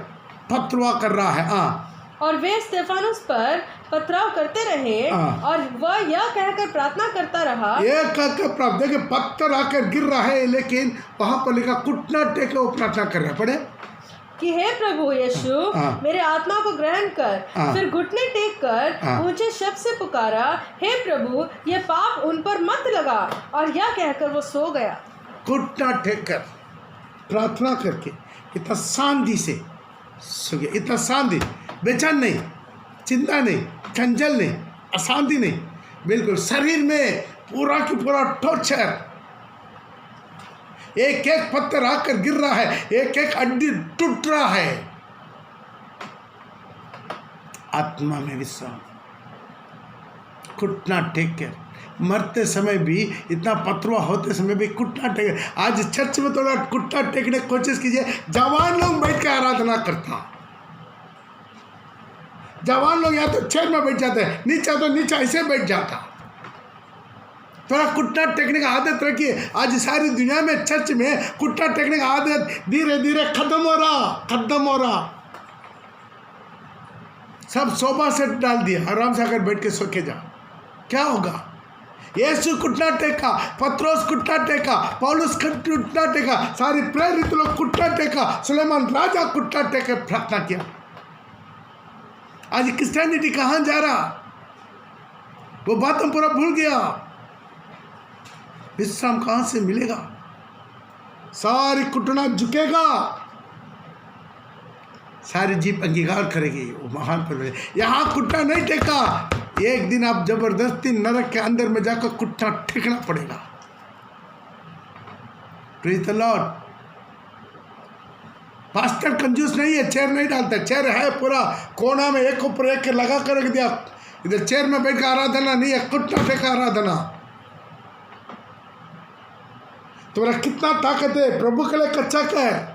पथरवाह कर रहा है। और वे स्तेफानस पर पथराव करते रहे और वह यह कहकर प्रार्थना करता रहा। यह कहकर देखिए पत्थर आकर गिर रहा है, लेकिन वहां पर लिखा घुटना टेके वो प्रार्थना कर रहा है। पढ़े कि हे प्रभु यीशु मेरे आत्मा को ग्रहण कर। फिर घुटने टेक कर ऊंचे शब्द से पुकारा, हे प्रभु ये पाप उन पर मत लगा। और यह कहकर वो सो गया। घुटना टेक कर प्रार्थना करके इतना शांति से सो गया, इतना शांति, बेचैन नहीं, चिंता नहीं, चंचल नहीं, अशांति नहीं, बिल्कुल शरीर में पूरा की पूरा टॉर्चर। एक एक पत्थर आकर गिर रहा है, एक एक हड्डी टूट रहा है। आत्मा में विश्राम, घुटना टेक कर। मरते समय भी इतना पथरवा होते समय भी घुटना टेक। आज चर्च में थोड़ा घुटना टेकने की कोशिश कीजिए। जवान लोग बैठ कर आराधना करता, जवान लोग या तो चेयर में बैठ जाते हैं, नीचे तो नीचे ऐसे बैठ जाता। थोड़ा कुट्टा टेकने का आदत रखिए। आज सारी दुनिया में चर्च में कुट्टा टेकने का आदत धीरे धीरे खत्म हो रहा। सब सोफा सेट डाल दिया, आराम से आकर बैठ के सो के जा। क्या होगा? यीशु कुट्टा टेका, पत्रोस कुट्टा टेका, पौलुस कुट्टा टेका, सारी प्रेरित लोग कुट्टा टेका, सुलेमान राजा कुट्टा टेके प्रार्थना किया। आज क्रिश्चियनिटी कहाँ जा रहा? वो बात हम पूरा भूल गया। विश्राम कहाँ से मिलेगा? सारी कुटना झुकेगा, सारी जीप अंगीकार करेगी, वो महान परमेश्वर। यहाँ कुट्टा नहीं टेका, एक दिन आप जबरदस्ती नरक के अंदर में जाकर कुट्टा टेकना पड़ेगा। Praise the Lord. पास्टर कंजूस नहीं है, चेयर नहीं डालता। चेयर है पूरा कोना में एक ऊपर एक लगा कर रख दिया। इधर चेयर में बैठ कर आराधना नहीं है, कुट्टा टेका आराधना। तुम्हारा कितना ताकत है प्रभु के लिए कच्चा का है।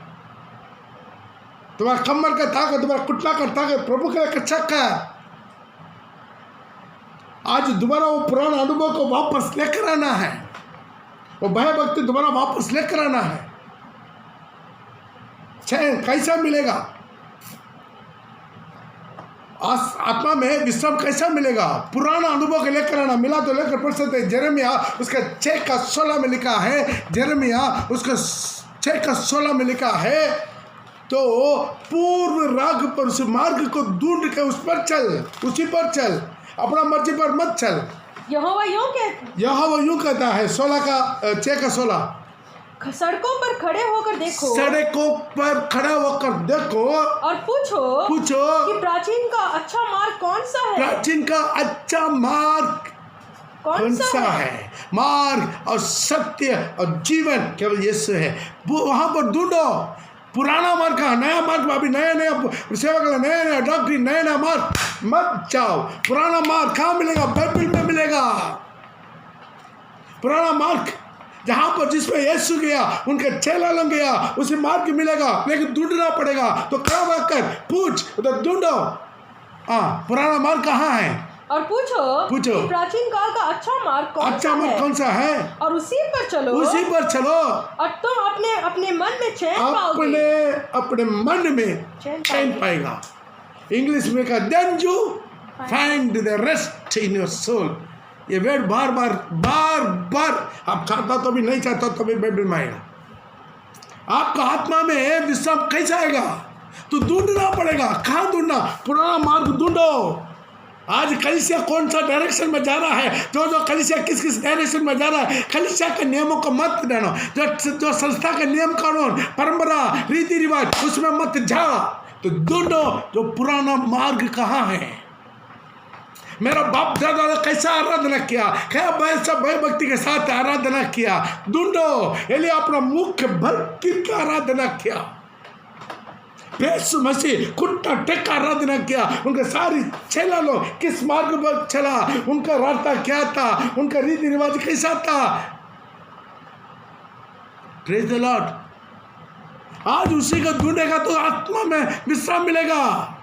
तुम्हारा कमर का ताकत, तुम्हारा कुटला का ताकत प्रभु के लिए कच्चा का है। आज दोबारा वो पुराना अनुभव को वापस लेकर आना है, वो भय भक्ति दोबारा वापस लेकर आना है। चैन कैसा मिलेगा? आत्मा में विश्राम कैसा मिलेगा? पुराना अनुभव के लेकर आना। मिला तो लेकर पढ़ सकते। जेरेमिया उसका 6:16 में लिखा है, जेरेमिया उसका 6:16 में लिखा है, तो पूर्व राग पर उस मार्ग को ढूंढ के उस पर चल, उसी पर चल, अपना मर्जी पर मत चल। यहोवा यूं कहता है 6:16, सड़कों पर खड़े होकर देखो, सड़कों पर खड़ा होकर देखो और पूछो कि प्राचीन का अच्छा मार्ग कौन सा है। प्राचीन का अच्छा मार्ग कौन सा है? मार्ग और सत्य और जीवन केवल यीशु है। वो वहां पर ढूंढो। पुराना मार्ग का, नया मार्ग, अभी नया सेवा का नया डॉक्ट्रिन, नया मार्ग मत जाओ। पुराना मार्ग कहाँ मिलेगा? बाइबल में मिलेगा। पुराना मार्ग जहाँ पर जिसमें यीशु गया, उनके चेला लोग गया, उसी मार्ग मिलेगा, लेकिन ढूंढना पड़ेगा। तो खड़ा होकर पूछ, तो ढूंढो। पुराना मार्ग कहाँ है? और पूछो प्राचीन काल का अच्छा मार्ग कौन सा है, और उसी पर चलो और तुम अपने मन में चैन पाओगे। अपने मन में चैन पाएगा। इंग्लिश में कहा then you find the rest in your soul. ये वर्ड बार बार आप चाहता तो भी नहीं चाहता तो भी बाइबल में आएगा। आपका आत्मा में विश्राम कैसा आएगा? तो ढूंढना पड़ेगा। कहाँ ढूंढना? पुराना मार्ग ढूंढो। आज कलीसिया कौन सा डायरेक्शन में जा रहा है, जो कलीसिया किस डायरेक्शन में जा रहा है, कलीसिया के नियमों को मत जानो। जो संस्था के नियम कानून, परंपरा, रीति रिवाज, उसमें मत जा। तो ढूंढो जो पुराना मार्ग कहाँ है। मेरा बाप दादा ने कैसा आराधना किया, क्या भय भक्ति के साथ आराधना किया। ढूंढो। एलिया अपना मुख्य भक्ति का आराधना किया। यीशु मसीह कुट्टा टेका आराधना किया। उनके सारी चेला लोग किस मार्ग पर चला, उनका रास्ता क्या था, उनका रीति रिवाज कैसा था। Praise the Lord. आज उसी को ढूंढेगा तो आत्मा में विश्राम मिलेगा।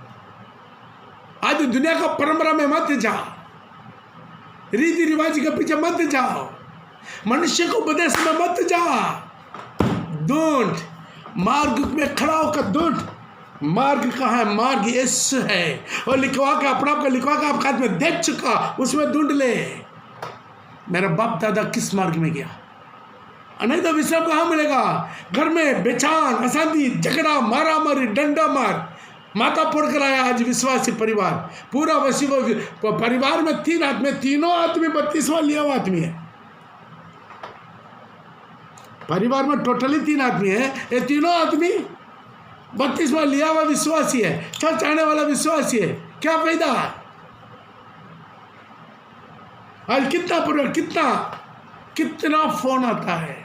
आज दुनिया का परंपरा में मत जाओ, रीति रिवाज के पीछे मत जाओ, मनुष्य को उपदेश में मत जाओ। ढूंढ, मार्ग में खड़ा होकर ढूंढ। मार्ग कहाँ है? मार्ग यीशु है। और लिखवा के अपना आपको लिखवा के आपके हाथ में देख चुका, उसमें ढूंढ ले। मेरा बाप दादा किस मार्ग में गया? नहीं तो विश्राम कहाँ मिलेगा? घर में बेचान, अशांति, झगड़ा, मारा मारी, डंडा मार, माता फोड़ कर आया आज विश्वासी परिवार। पूरा वसी परिवार में 3 आदमी, तीनों आदमी 32वां लिया हुआ आदमी है। परिवार में टोटली 3 आदमी है, ये तीनों आदमी 32वां लिया हुआ विश्वासी है, चर्च आने वाला विश्वासी है। क्या फायदा? आज कितना फोन आता है।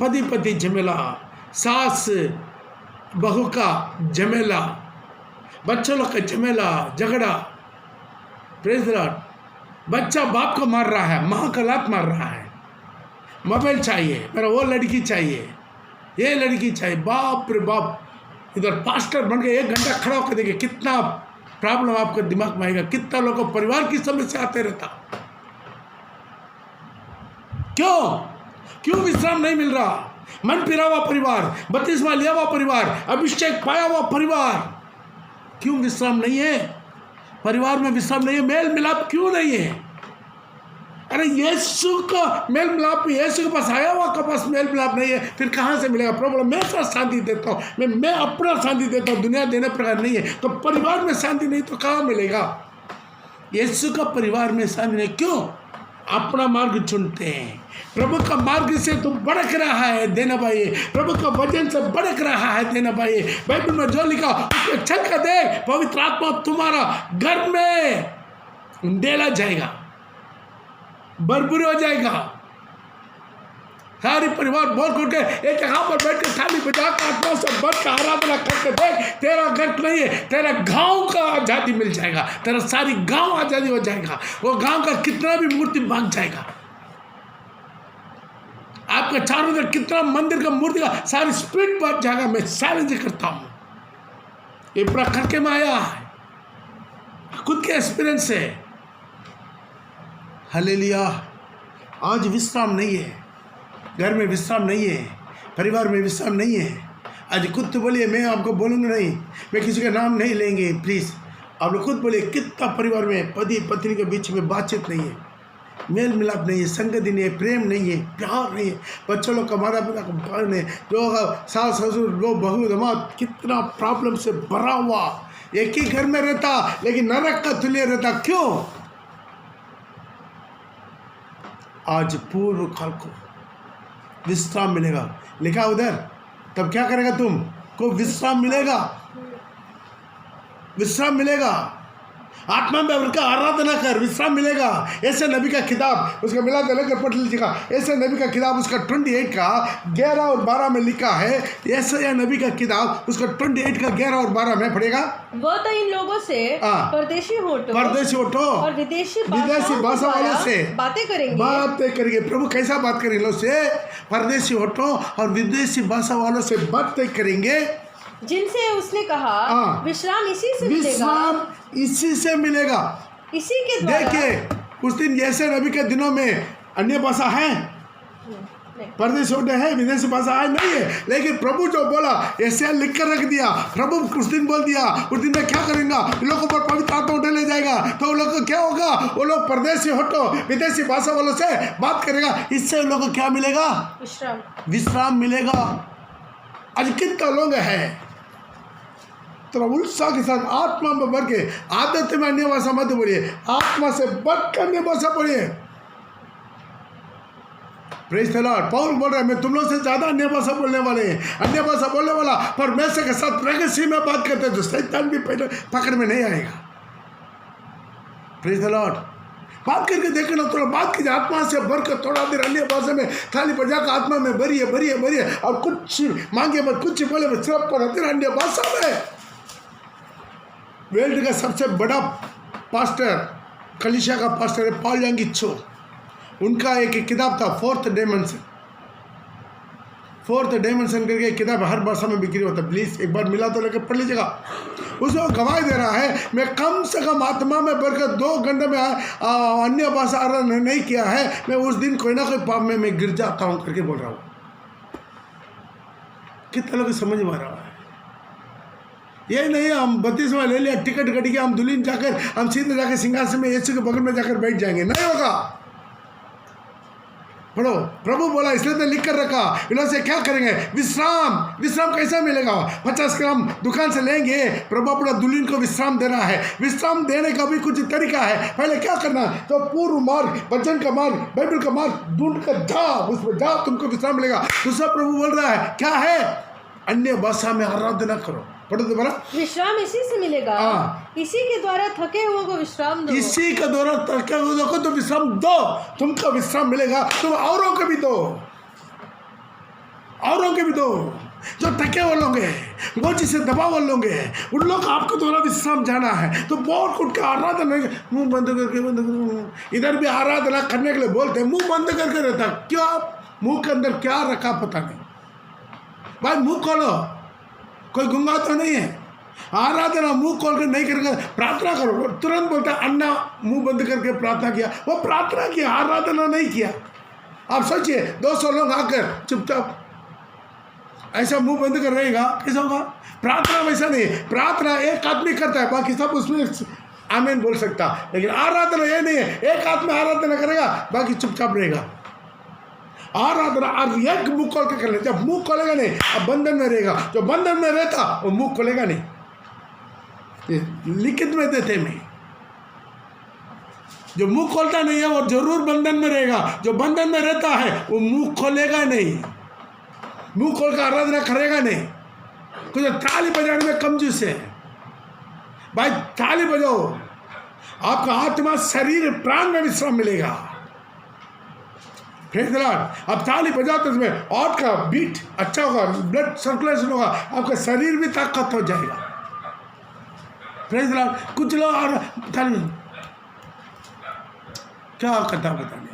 पति झमेला, सास बहू का झमेला, बच्चों लोग का झमेला, झगड़ा। Praise the Lord. बच्चा बाप को मार रहा है, माँ का लात मार रहा है। मोबाइल चाहिए, मेरा वो लड़की चाहिए, ये लड़की चाहिए। बाप रे बाप। इधर पास्टर बन के 1 घंटा खड़ा होकर देखिए कितना प्रॉब्लम आपके दिमाग में आएगा। कितना लोगों को परिवार की समस्या आते रहता। क्यों विश्राम नहीं मिल रहा? मन फिरा हुआ परिवार, बपतिस्मा लिया हुआ परिवार, अभिषेक पाया हुआ परिवार, क्यों विश्राम नहीं है? परिवार में विश्राम नहीं है, मेल मिलाप क्यों नहीं है? अरे यीशु का मेल मिलाप, यीशु के पास आया हुआ के पास मेल मिलाप नहीं है, फिर कहाँ से मिलेगा? प्रभु मैं साथ शांति देता हूँ, मैं अपना शांति देता हूँ, दुनिया देने प्रकार नहीं है, तो परिवार में शांति नहीं तो कहाँ मिलेगा? यीशु का परिवार में शांति नहीं, क्यों? अपना मार्ग चुनते हैं। प्रभु का मार्ग से तो भड़क रहा है देना भाई, प्रभु का वचन से भड़क रहा है देना भाई। बाइबल में जो लिखा उसको चल कर देख, पवित्र आत्मा तुम्हारा घर में डेला जाएगा, भरपूर हो जाएगा। सारे परिवार बोल खोल के एक जगह पर बैठ के थाली बजा कर आत्मा से बढ़ के आराधना करके देख, तेरा घर नहीं है, तेरा गांव का आज़ादी मिल जाएगा, तेरा सारी गांव आज़ादी हो जाएगा। वो गांव का कितना भी मूर्ति भाग जाएगा, आपका चारों तरफ कितना मंदिर का मूर्ति का सारी स्पिरिट बढ़ जाएगा। मैं चैलेंज करता हूँ, ये पूरा करके में आया है, खुद के एक्सपीरियंस से। हालेलुया। आज विश्राम नहीं है, घर में विश्राम नहीं है, परिवार में विश्राम नहीं है। आज खुद तो बोलिए, मैं आपको बोलूँगा नहीं, मैं किसी का नाम नहीं लेंगे प्लीज़। आप लोग खुद बोलिए, कितना परिवार में पति पत्नी के बीच में बातचीत नहीं है, मेल मिलाप नहीं है, संगति नहीं है, प्रेम नहीं है, प्यार नहीं है, बच्चों लोग का माता पिता का प्यार नहीं है, जो सास ससुर लो बहू दमाद, कितना प्रॉब्लम से भरा हुआ, एक ही घर में रहता लेकिन नरक का तुल्य रहता। क्यों? आज पूर्व काल को विश्राम मिलेगा, लिखा उधर, तब क्या करेगा तुम? को विश्राम मिलेगा, विश्राम मिलेगा। आत्मा में उनका आराधना कर, विश्राम मिलेगा। ऐसे नबी का किताब उसका मिला कर लेकर पढ़ लीजिएगा। ऐसे नबी का किताब उसका 28 का 11 और 12 में लिखा है। ऐसे नबी का किताब उसका 28 का 11 और 12 में पढ़ेगा। वो तो इन लोगों से परदेशी होठों और विदेशी भाषा वालों से बातें करेंगे। प्रभु कैसा बात करेंगे? लोग से परदेशी होठों और विदेशी भाषा वालों से बातें करेंगे, जिनसे उसने कहा विश्राम इसी से मिलेगा, इसी के द्वारा। देखिए, उस दिन जैसे नबी के दिनों में अन्य भाषा है, परदेश होते हैं, विदेशी भाषा है नहीं है, लेकिन प्रभु जो बोला ऐसे लिख कर रख दिया। प्रभु उस दिन बोल दिया, उस दिन में क्या करेंगे? उन लोगों पर पवित्र आत्मा उठे ले जाएगा, तो उन लोग को क्या होगा? वो लोग परदेशी होटो विदेशी भाषा वालों से बात करेगा, इससे उन लोग को क्या मिलेगा? विश्राम मिलेगा। आज कितना लोग हैं तो उत्साह के साथ आत्मा में भर के, आदत में अन्य भाषा मत बोलिए, आत्मा से बढ़ कर अन्य भाषा बोलिए। Praise the Lord. पौल बोल रहा है, मैं तुम लोग से ज्यादा अन्य भाषा बोलने वाले हैं, अन्य भाषा बोलने वाला परमेश्वर के साथ रहस्य में बात करते हैं, तो शैतान भी पहले पकड़ में नहीं आएगा। Praise the Lord. बात करके देखना, थोड़ा बात कीजिए, आत्मा से भरकर थोड़ा देर अन्य भाषा में थाली पर जाकर आत्मा में भरिए और कुछ मांगे मत, कुछ बोले मत, सिर्फ थोड़ा देर अन्य भाषा में। वर्ल्ड का सबसे बड़ा पास्टर, कलीसिया का पास्टर है पॉल यांग इच्चो। उनका एक किताब था फोर्थ डायमेंशन करके किताब हर भाषा में बिक्री होता है। प्लीज़ एक बार मिला तो लेकर पढ़ लीजिएगा। उसमें गवाही दे रहा है, मैं कम से कम आत्मा में बढ़कर 2 घंटे में अन्य भाषा आराधना नहीं किया है, मैं उस दिन कोई ना कोई पाप में मैं गिर जाता हूँ करके बोल रहा हूँ। कितने लोग समझ में आ रहा है? ये नहीं हम 32वां ले लिया, टिकट कट के हम दुल्हन जाकर हम सीधे जाकर सिंहासन में यीशु के बगल में जाकर बैठ जाएंगे, नहीं होगा। पढ़ो, प्रभु बोला इसलिए तो लिख कर रखा। इन्होंने से क्या करेंगे? विश्राम कैसा मिलेगा? 50 ग्राम दुकान से लेंगे। प्रभु अपना दुल्हन को विश्राम दे रहा है। विश्राम देने का भी कुछ तरीका है। पहले क्या करना? तो पूर्व मार्ग, वचन का मार्ग, बाइबल का मार्ग ढूंढ कर जाओ, उसमें जाओ, तुमको विश्राम मिलेगा। दूसरा प्रभु बोल रहा है, क्या है? अन्य भाषा में आराधना करो। पढ़ो दोबारा। विश्राम इसी से मिलेगा, इसी के द्वारा थके हुए को विश्राम दो। इसी के द्वारा थके हुए को तो विश्राम दो, तुमको विश्राम मिलेगा। तुम औरों को भी दो, जो थके हुए लोग हैं, वो जिसे दबा हुए लोग हैं, उन लोग आपको द्वारा विश्राम जाना है। तो बहुत उठ के आराधना, मुंह बंद करके इधर भी आराधना करने के लिए बोलते हैं, मुंह बंद करके रहता। क्यों? मुंह के अंदर क्या रखा पता नहीं। भाई मुंह खोलो, कोई गुंगा तो नहीं है। आराधना मुंह खोल कर नहीं करके प्रार्थना करो। तुरंत बोलता अन्ना मुंह बंद करके प्रार्थना किया, वो प्रार्थना किया, आराधना नहीं किया। आप सोचिए 200 लोग आकर चुपचाप ऐसा मुंह बंद कर रहेगा, कैसा होगा? प्रार्थना वैसा नहीं है। प्रार्थना एक आदमी करता है, बाकी सब उसमें आमीन बोल सकता, लेकिन आराधना ये नहीं है। एक आदमी आराधना करेगा, बाकी चुपचाप रहेगा। आराधना और एक मुंह खोल के कर ले। जब मुंह खोलेगा नहीं, अब बंधन में रहेगा। जो बंधन में रहता वो मुंह खोलेगा नहीं। लिखित में देते में जो मुंह खोलता नहीं है वो जरूर बंधन में रहेगा। जो बंधन में रहता है वो मुंह खोलेगा नहीं, मुंह खोल कर आराधना करेगा नहीं। कुछ ताली बजाने में कंजूस है भाई, ताली बजाओ, आपका आत्मा शरीर प्राण में विश्राम मिलेगा। Praise the Lord. अब ताली बजाते समय आपका बीट अच्छा होगा, ब्लड सर्कुलेशन होगा, आपका शरीर भी ताकत हो जाएगा। Praise the Lord. कुछ लोग और ताली क्या करता बताने,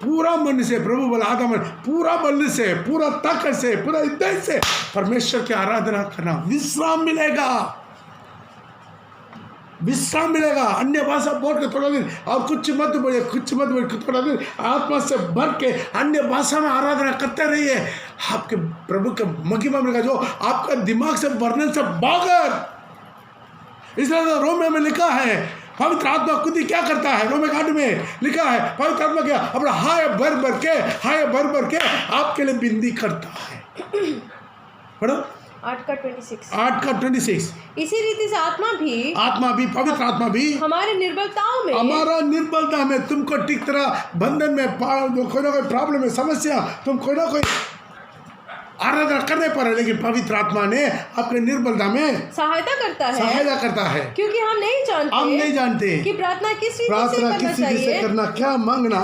पूरा मन से प्रभु बोला आधा मन, पूरा बल से, पूरा ताकत से, पूरा हृदय से परमेश्वर की आराधना करना, विश्राम मिलेगा, विश्राम मिलेगा। अन्य भाषा बोल के थोड़ा दिन और कुछ मत बोले, कुछ मत बोले, थोड़ा दिन आत्मा से भर के अन्य भाषा में आराधना करते रहिए। आपके प्रभु के महिमा मिलेगा, जो आपका दिमाग से वर्णन से बागर। इसलिए तो रोमे में लिखा है पवित्र आत्मा खुद ही क्या करता है, रोमे 8 में लिखा है पवित्र आत्मा क्या अपना हाय भर भर के आपके लिए बिंदी करता है। पढ़ो 8 का 26। 8 का 26। इसी रीति से आत्मा भी पवित्र आत्मा भी हमारी निर्बलताओं में, हमारा निर्बलता में तुमको ठीक तरह बंधन में कोई ना कोई प्रॉब्लम है, समस्या, तुम कोई ना कोई आराधना करने पर है, लेकिन पवित्र आत्मा ने अपने निर्बलता में सहायता करता है। क्योंकि हम नहीं जानते कि प्रार्थना किस रीति से करना, क्या मांगना,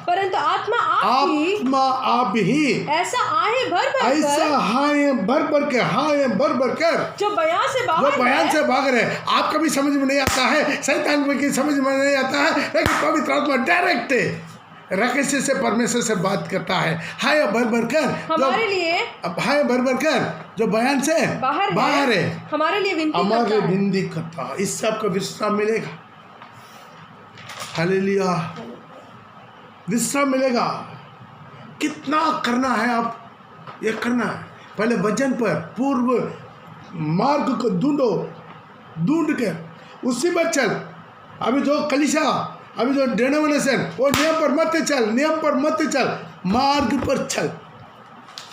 परंतु आत्मा आप ही ऐसा हाय भर भर कर जो बयान से बाहर है। आपका भी समझ में नहीं आता है, शैतान की समझ में नहीं आता है, लेकिन पवित्र आत्मा डायरेक्ट रहस्य से परमेश्वर से बात करता है। हाय भर कर हमारे लिए, हाय भर कर जो बयान से बाहर है, हमारे लिए विनती करता है। इससे आपको विश्राम मिलेगा। हालेलुया, विश्राम मिलेगा। कितना करना है, आप ये करना है। पहले वचन पर पूर्व मार्ग को ढूंढ कर उसी पर चल। अभी जो कलीसिया, अभी जो डिनोमिनेशन, वो नियम पर मत चल, मार्ग पर चल।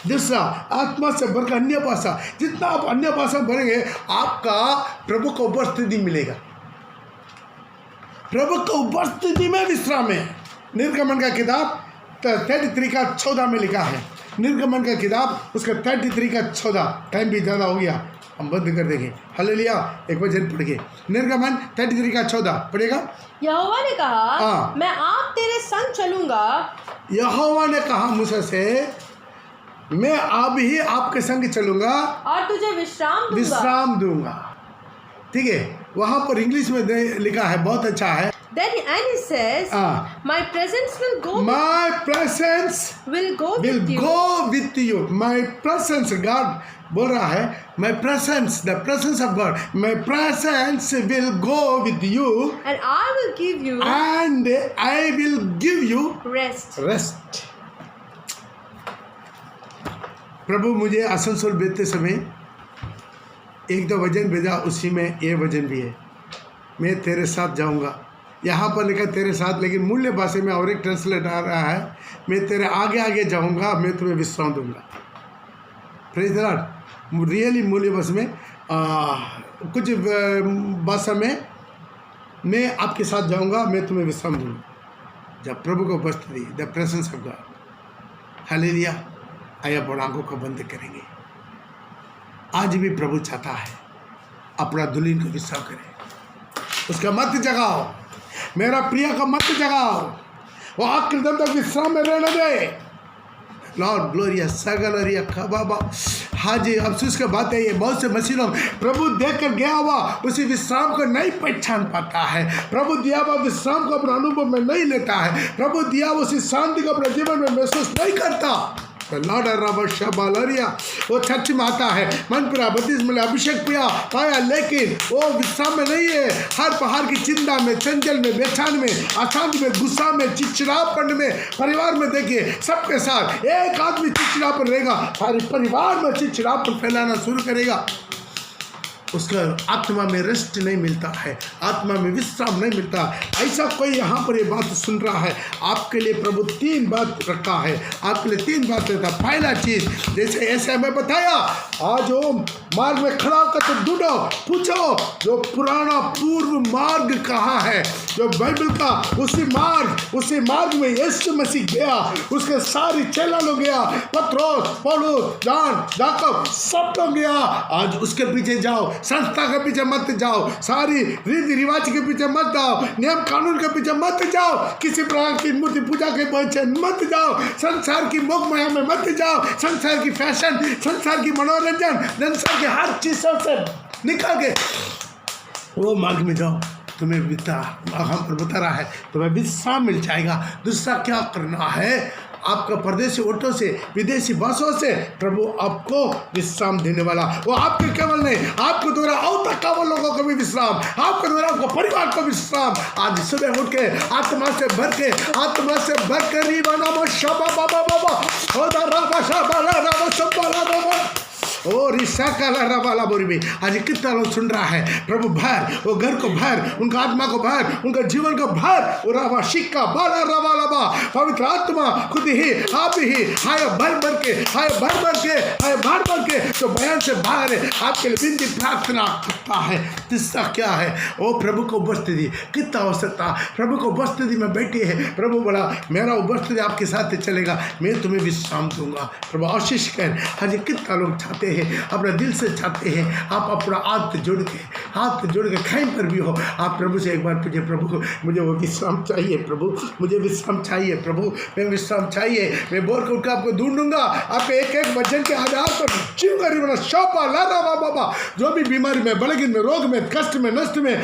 दूसरा, आत्मा से भरकर अन्य भाषा। जितना आप अन्य भाषा भरेंगे, आपका प्रभु को उपस्थिति मिलेगा। प्रभु को उपस्थिति में विश्राम है। निर्गमन का किताब 33 का 14 में लिखा है। निर्गमन का किताब उसका 33 का 14। टाइम भी ज़्यादा हो गया, हम बंद कर देंगे। हालेलुया। एक वचन पढ़ के निर्गमन 33 का 14 पढ़ेगा। यहोवा ने कहा, मैं आप तेरे संग चलूंगा। यहोवा ने कहा मूसा से, मैं अब ही आपके संग चलूंगा और तुझे विश्राम दूंगा। ठीक है, वहां पर इंग्लिश में लिखा है, बहुत अच्छा है। Then and he says, my presence will go with you. My presence, God बोल रहा है, my presence, the presence of God, my presence will go with you, and I will give you rest. प्रभु मुझे आसनसोल भेजते समय एक दो वचन भेजा, उसी में ये वचन भी है, मैं तेरे साथ जाऊंगा। यहाँ पर लिखा तेरे साथ, लेकिन मूल्य भाषा में और एक ट्रांसलेट आ रहा है, मैं तेरे आगे आगे जाऊंगा, मैं तुम्हें विश्राम दूंगा। Praise the Lord. रियली मूल्य भाषा में कुछ भाषा में मैं आपके साथ जाऊंगा, मैं तुम्हें विश्राम दूंगा। जब प्रभु को उपस्थिति, the presence of God. Hallelujah. आइए अब आंखों को बंद करेंगे। आज भी प्रभु चाहता है अपना दुल्हन को विश्राम करे, उसका मत जगाओ, मेरा प्रिय का मत जगाओ, वो आखिर दम तक विश्राम में रहने दे। Lord Gloria सगलरिया खबाबा। हाँ जी, अफसोस की बात है, ये बहुत से मसीह लोग प्रभु देख कर गया हुआ उसी विश्राम को नहीं पहचान पाता है। प्रभु दिया हुआ विश्राम को अपने अनुभव में नहीं लेता है। प्रभु दिया हुआ उसी शांति को अपने जीवन में महसूस नहीं करता। लॉर्ड रबशबालरिया, वो चर्च में आता है, मन पूरा बपतिस्मा में अभिषेक पाया, लेकिन वो विश्राम में नहीं है। हर पहाड़ की चिंता में, चंचल में, बेचैन में, अशांति में, गुस्सा में, चिड़चिड़ापन में, परिवार में देखिए सबके साथ एक आदमी चिड़चिड़ापन रहेगा, सारे परिवार में चिड़चिड़ापन फैलाना शुरू करेगा। उसका आत्मा में रेस्ट नहीं मिलता है, आत्मा में विश्राम नहीं मिलता। ऐसा कोई यहाँ पर ये बात सुन रहा है, आपके लिए प्रभु 3 बात रखा है, आपके लिए 3 बात रखा। पहला चीज़, जैसे ऐसे मैं बताया, आज वो मार्ग में खड़ा होकर तो ढूंढो, पूछो जो पुराना पूर्व मार्ग कहाँ है, जो बाइबल का उसी मार्ग में यीशु मसीह गया, उसके सारी चेला लोग गया, पत्रोस, पौलुस, जॉन, याकूब, सब लोग गया। आज उसके पीछे जाओ, संस्था के पीछे मत जाओ, सारी रीति रिवाज के पीछे मत जाओ, नियम कानून के पीछे मत जाओ, किसी प्रकार की मूर्ति पूजा के पीछे मत जाओ, संसार की मोह माया में मत जाओ, संसार की फैशन, संसार की मनोरंजन, संसार के हर चीजों से निकल के वो मार्ग में जाओ। तुम्हें हम पर बता रहा है, तुम्हें विश्राम मिल जाएगा। दूसरा क्या करना है, आपका परदेशी ओटों से, विदेशी बसों से प्रभु आपको विश्राम देने वाला, वो आपके केवल नहीं, आपको द्वारा और तक केवल लोगों को भी विश्राम, आपको द्वारा आपको परिवार को विश्राम। आज सुबह उठ के आत्मा से भर के और आज कितना लोग सुन रहा है, प्रभु भर, वो घर को भर, उनका आत्मा को भर, उनका जीवन को भर, और शिक्का बाला रवा लबा, पवित्र आत्मा खुद ही आप ही हाय भर भर के तो बयान से बाहर है, आपके लिए विनती प्रार्थना करता है। तीसरा क्या है, वो प्रभु को उपस्थिति, कितना आवश्यकता, प्रभु को उपस्थिति में बैठी है। प्रभु बोला मेरा उपस्थिति आपके साथ चलेगा, मैं तुम्हें विश्राम दूंगा। प्रभु आशीष कर। आज कितना लोग चाहते हैं, अपने दिल से चाहते हैं, आप अपना हाथ जोड़ के कहीं पर भी हो, आप प्रभु से एक बार पूछे, प्रभु मुझे वो विश्राम चाहिए, प्रभु मुझे विश्राम चाहिए, प्रभु मैं विश्राम चाहिए। मैं बोल कर आपको ढूंढूंगा, आप एक वचन के आधार पर बाबा, जो भी बीमारी में, बलगीन में, रोग में, कष्ट में, नष्ट में,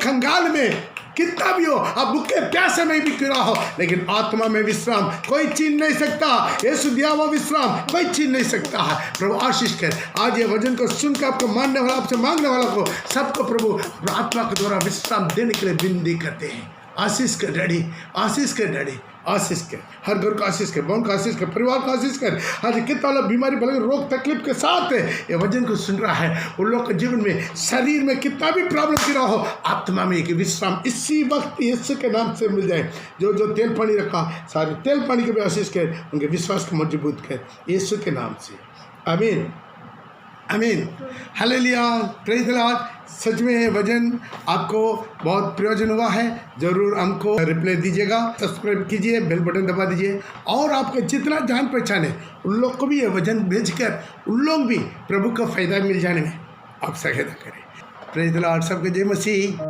खंगाल में कितना भी हो, आप भूखे प्यासे में भी क्यों हो, लेकिन आत्मा में विश्राम कोई छीन नहीं सकता। यीशु दिया हुआ विश्राम कोई छीन नहीं सकता है। प्रभु आशीष कर। आज ये वचन को सुनकर आपको मानने वाला, आपसे मांगने वाला को, सबको प्रभु आत्मा के द्वारा विश्राम देने के लिए विनती करते हैं। आशीष कर डैडी, आशीष कर डैडी, आशीष कर। हर घर को आशीष कर, बहन को आशीष कर, परिवार को आशीष कर। आज कितना लोग बीमारी, रोग, तकलीफ के साथ ये वचन को सुन रहा है, उन लोग के जीवन में, शरीर में कितना भी प्रॉब्लम की रहा हो, आत्मा में एक विश्राम इसी वक्त यीशु के नाम से मिल जाए। जो तेल पानी रखा, सारे तेल पानी के भी आशीष कर, उनके विश्वास को मजबूत कर, यीशु के नाम से। आमीन, आमीन, हालेलुया, प्रेज़ द लॉर्ड। सच में ये वचन आपको बहुत प्रयोजन हुआ है। ज़रूर हमको रिप्लाई दीजिएगा, सब्सक्राइब कीजिए, बेल बटन दबा दीजिए, और आपके जितना जान पहचाने उन लोग को भी ये वचन भेजकर उन लोग भी प्रभु का फ़ायदा मिल जाने में आप सहायता करें। Praise the Lord. सबके जय मसीह।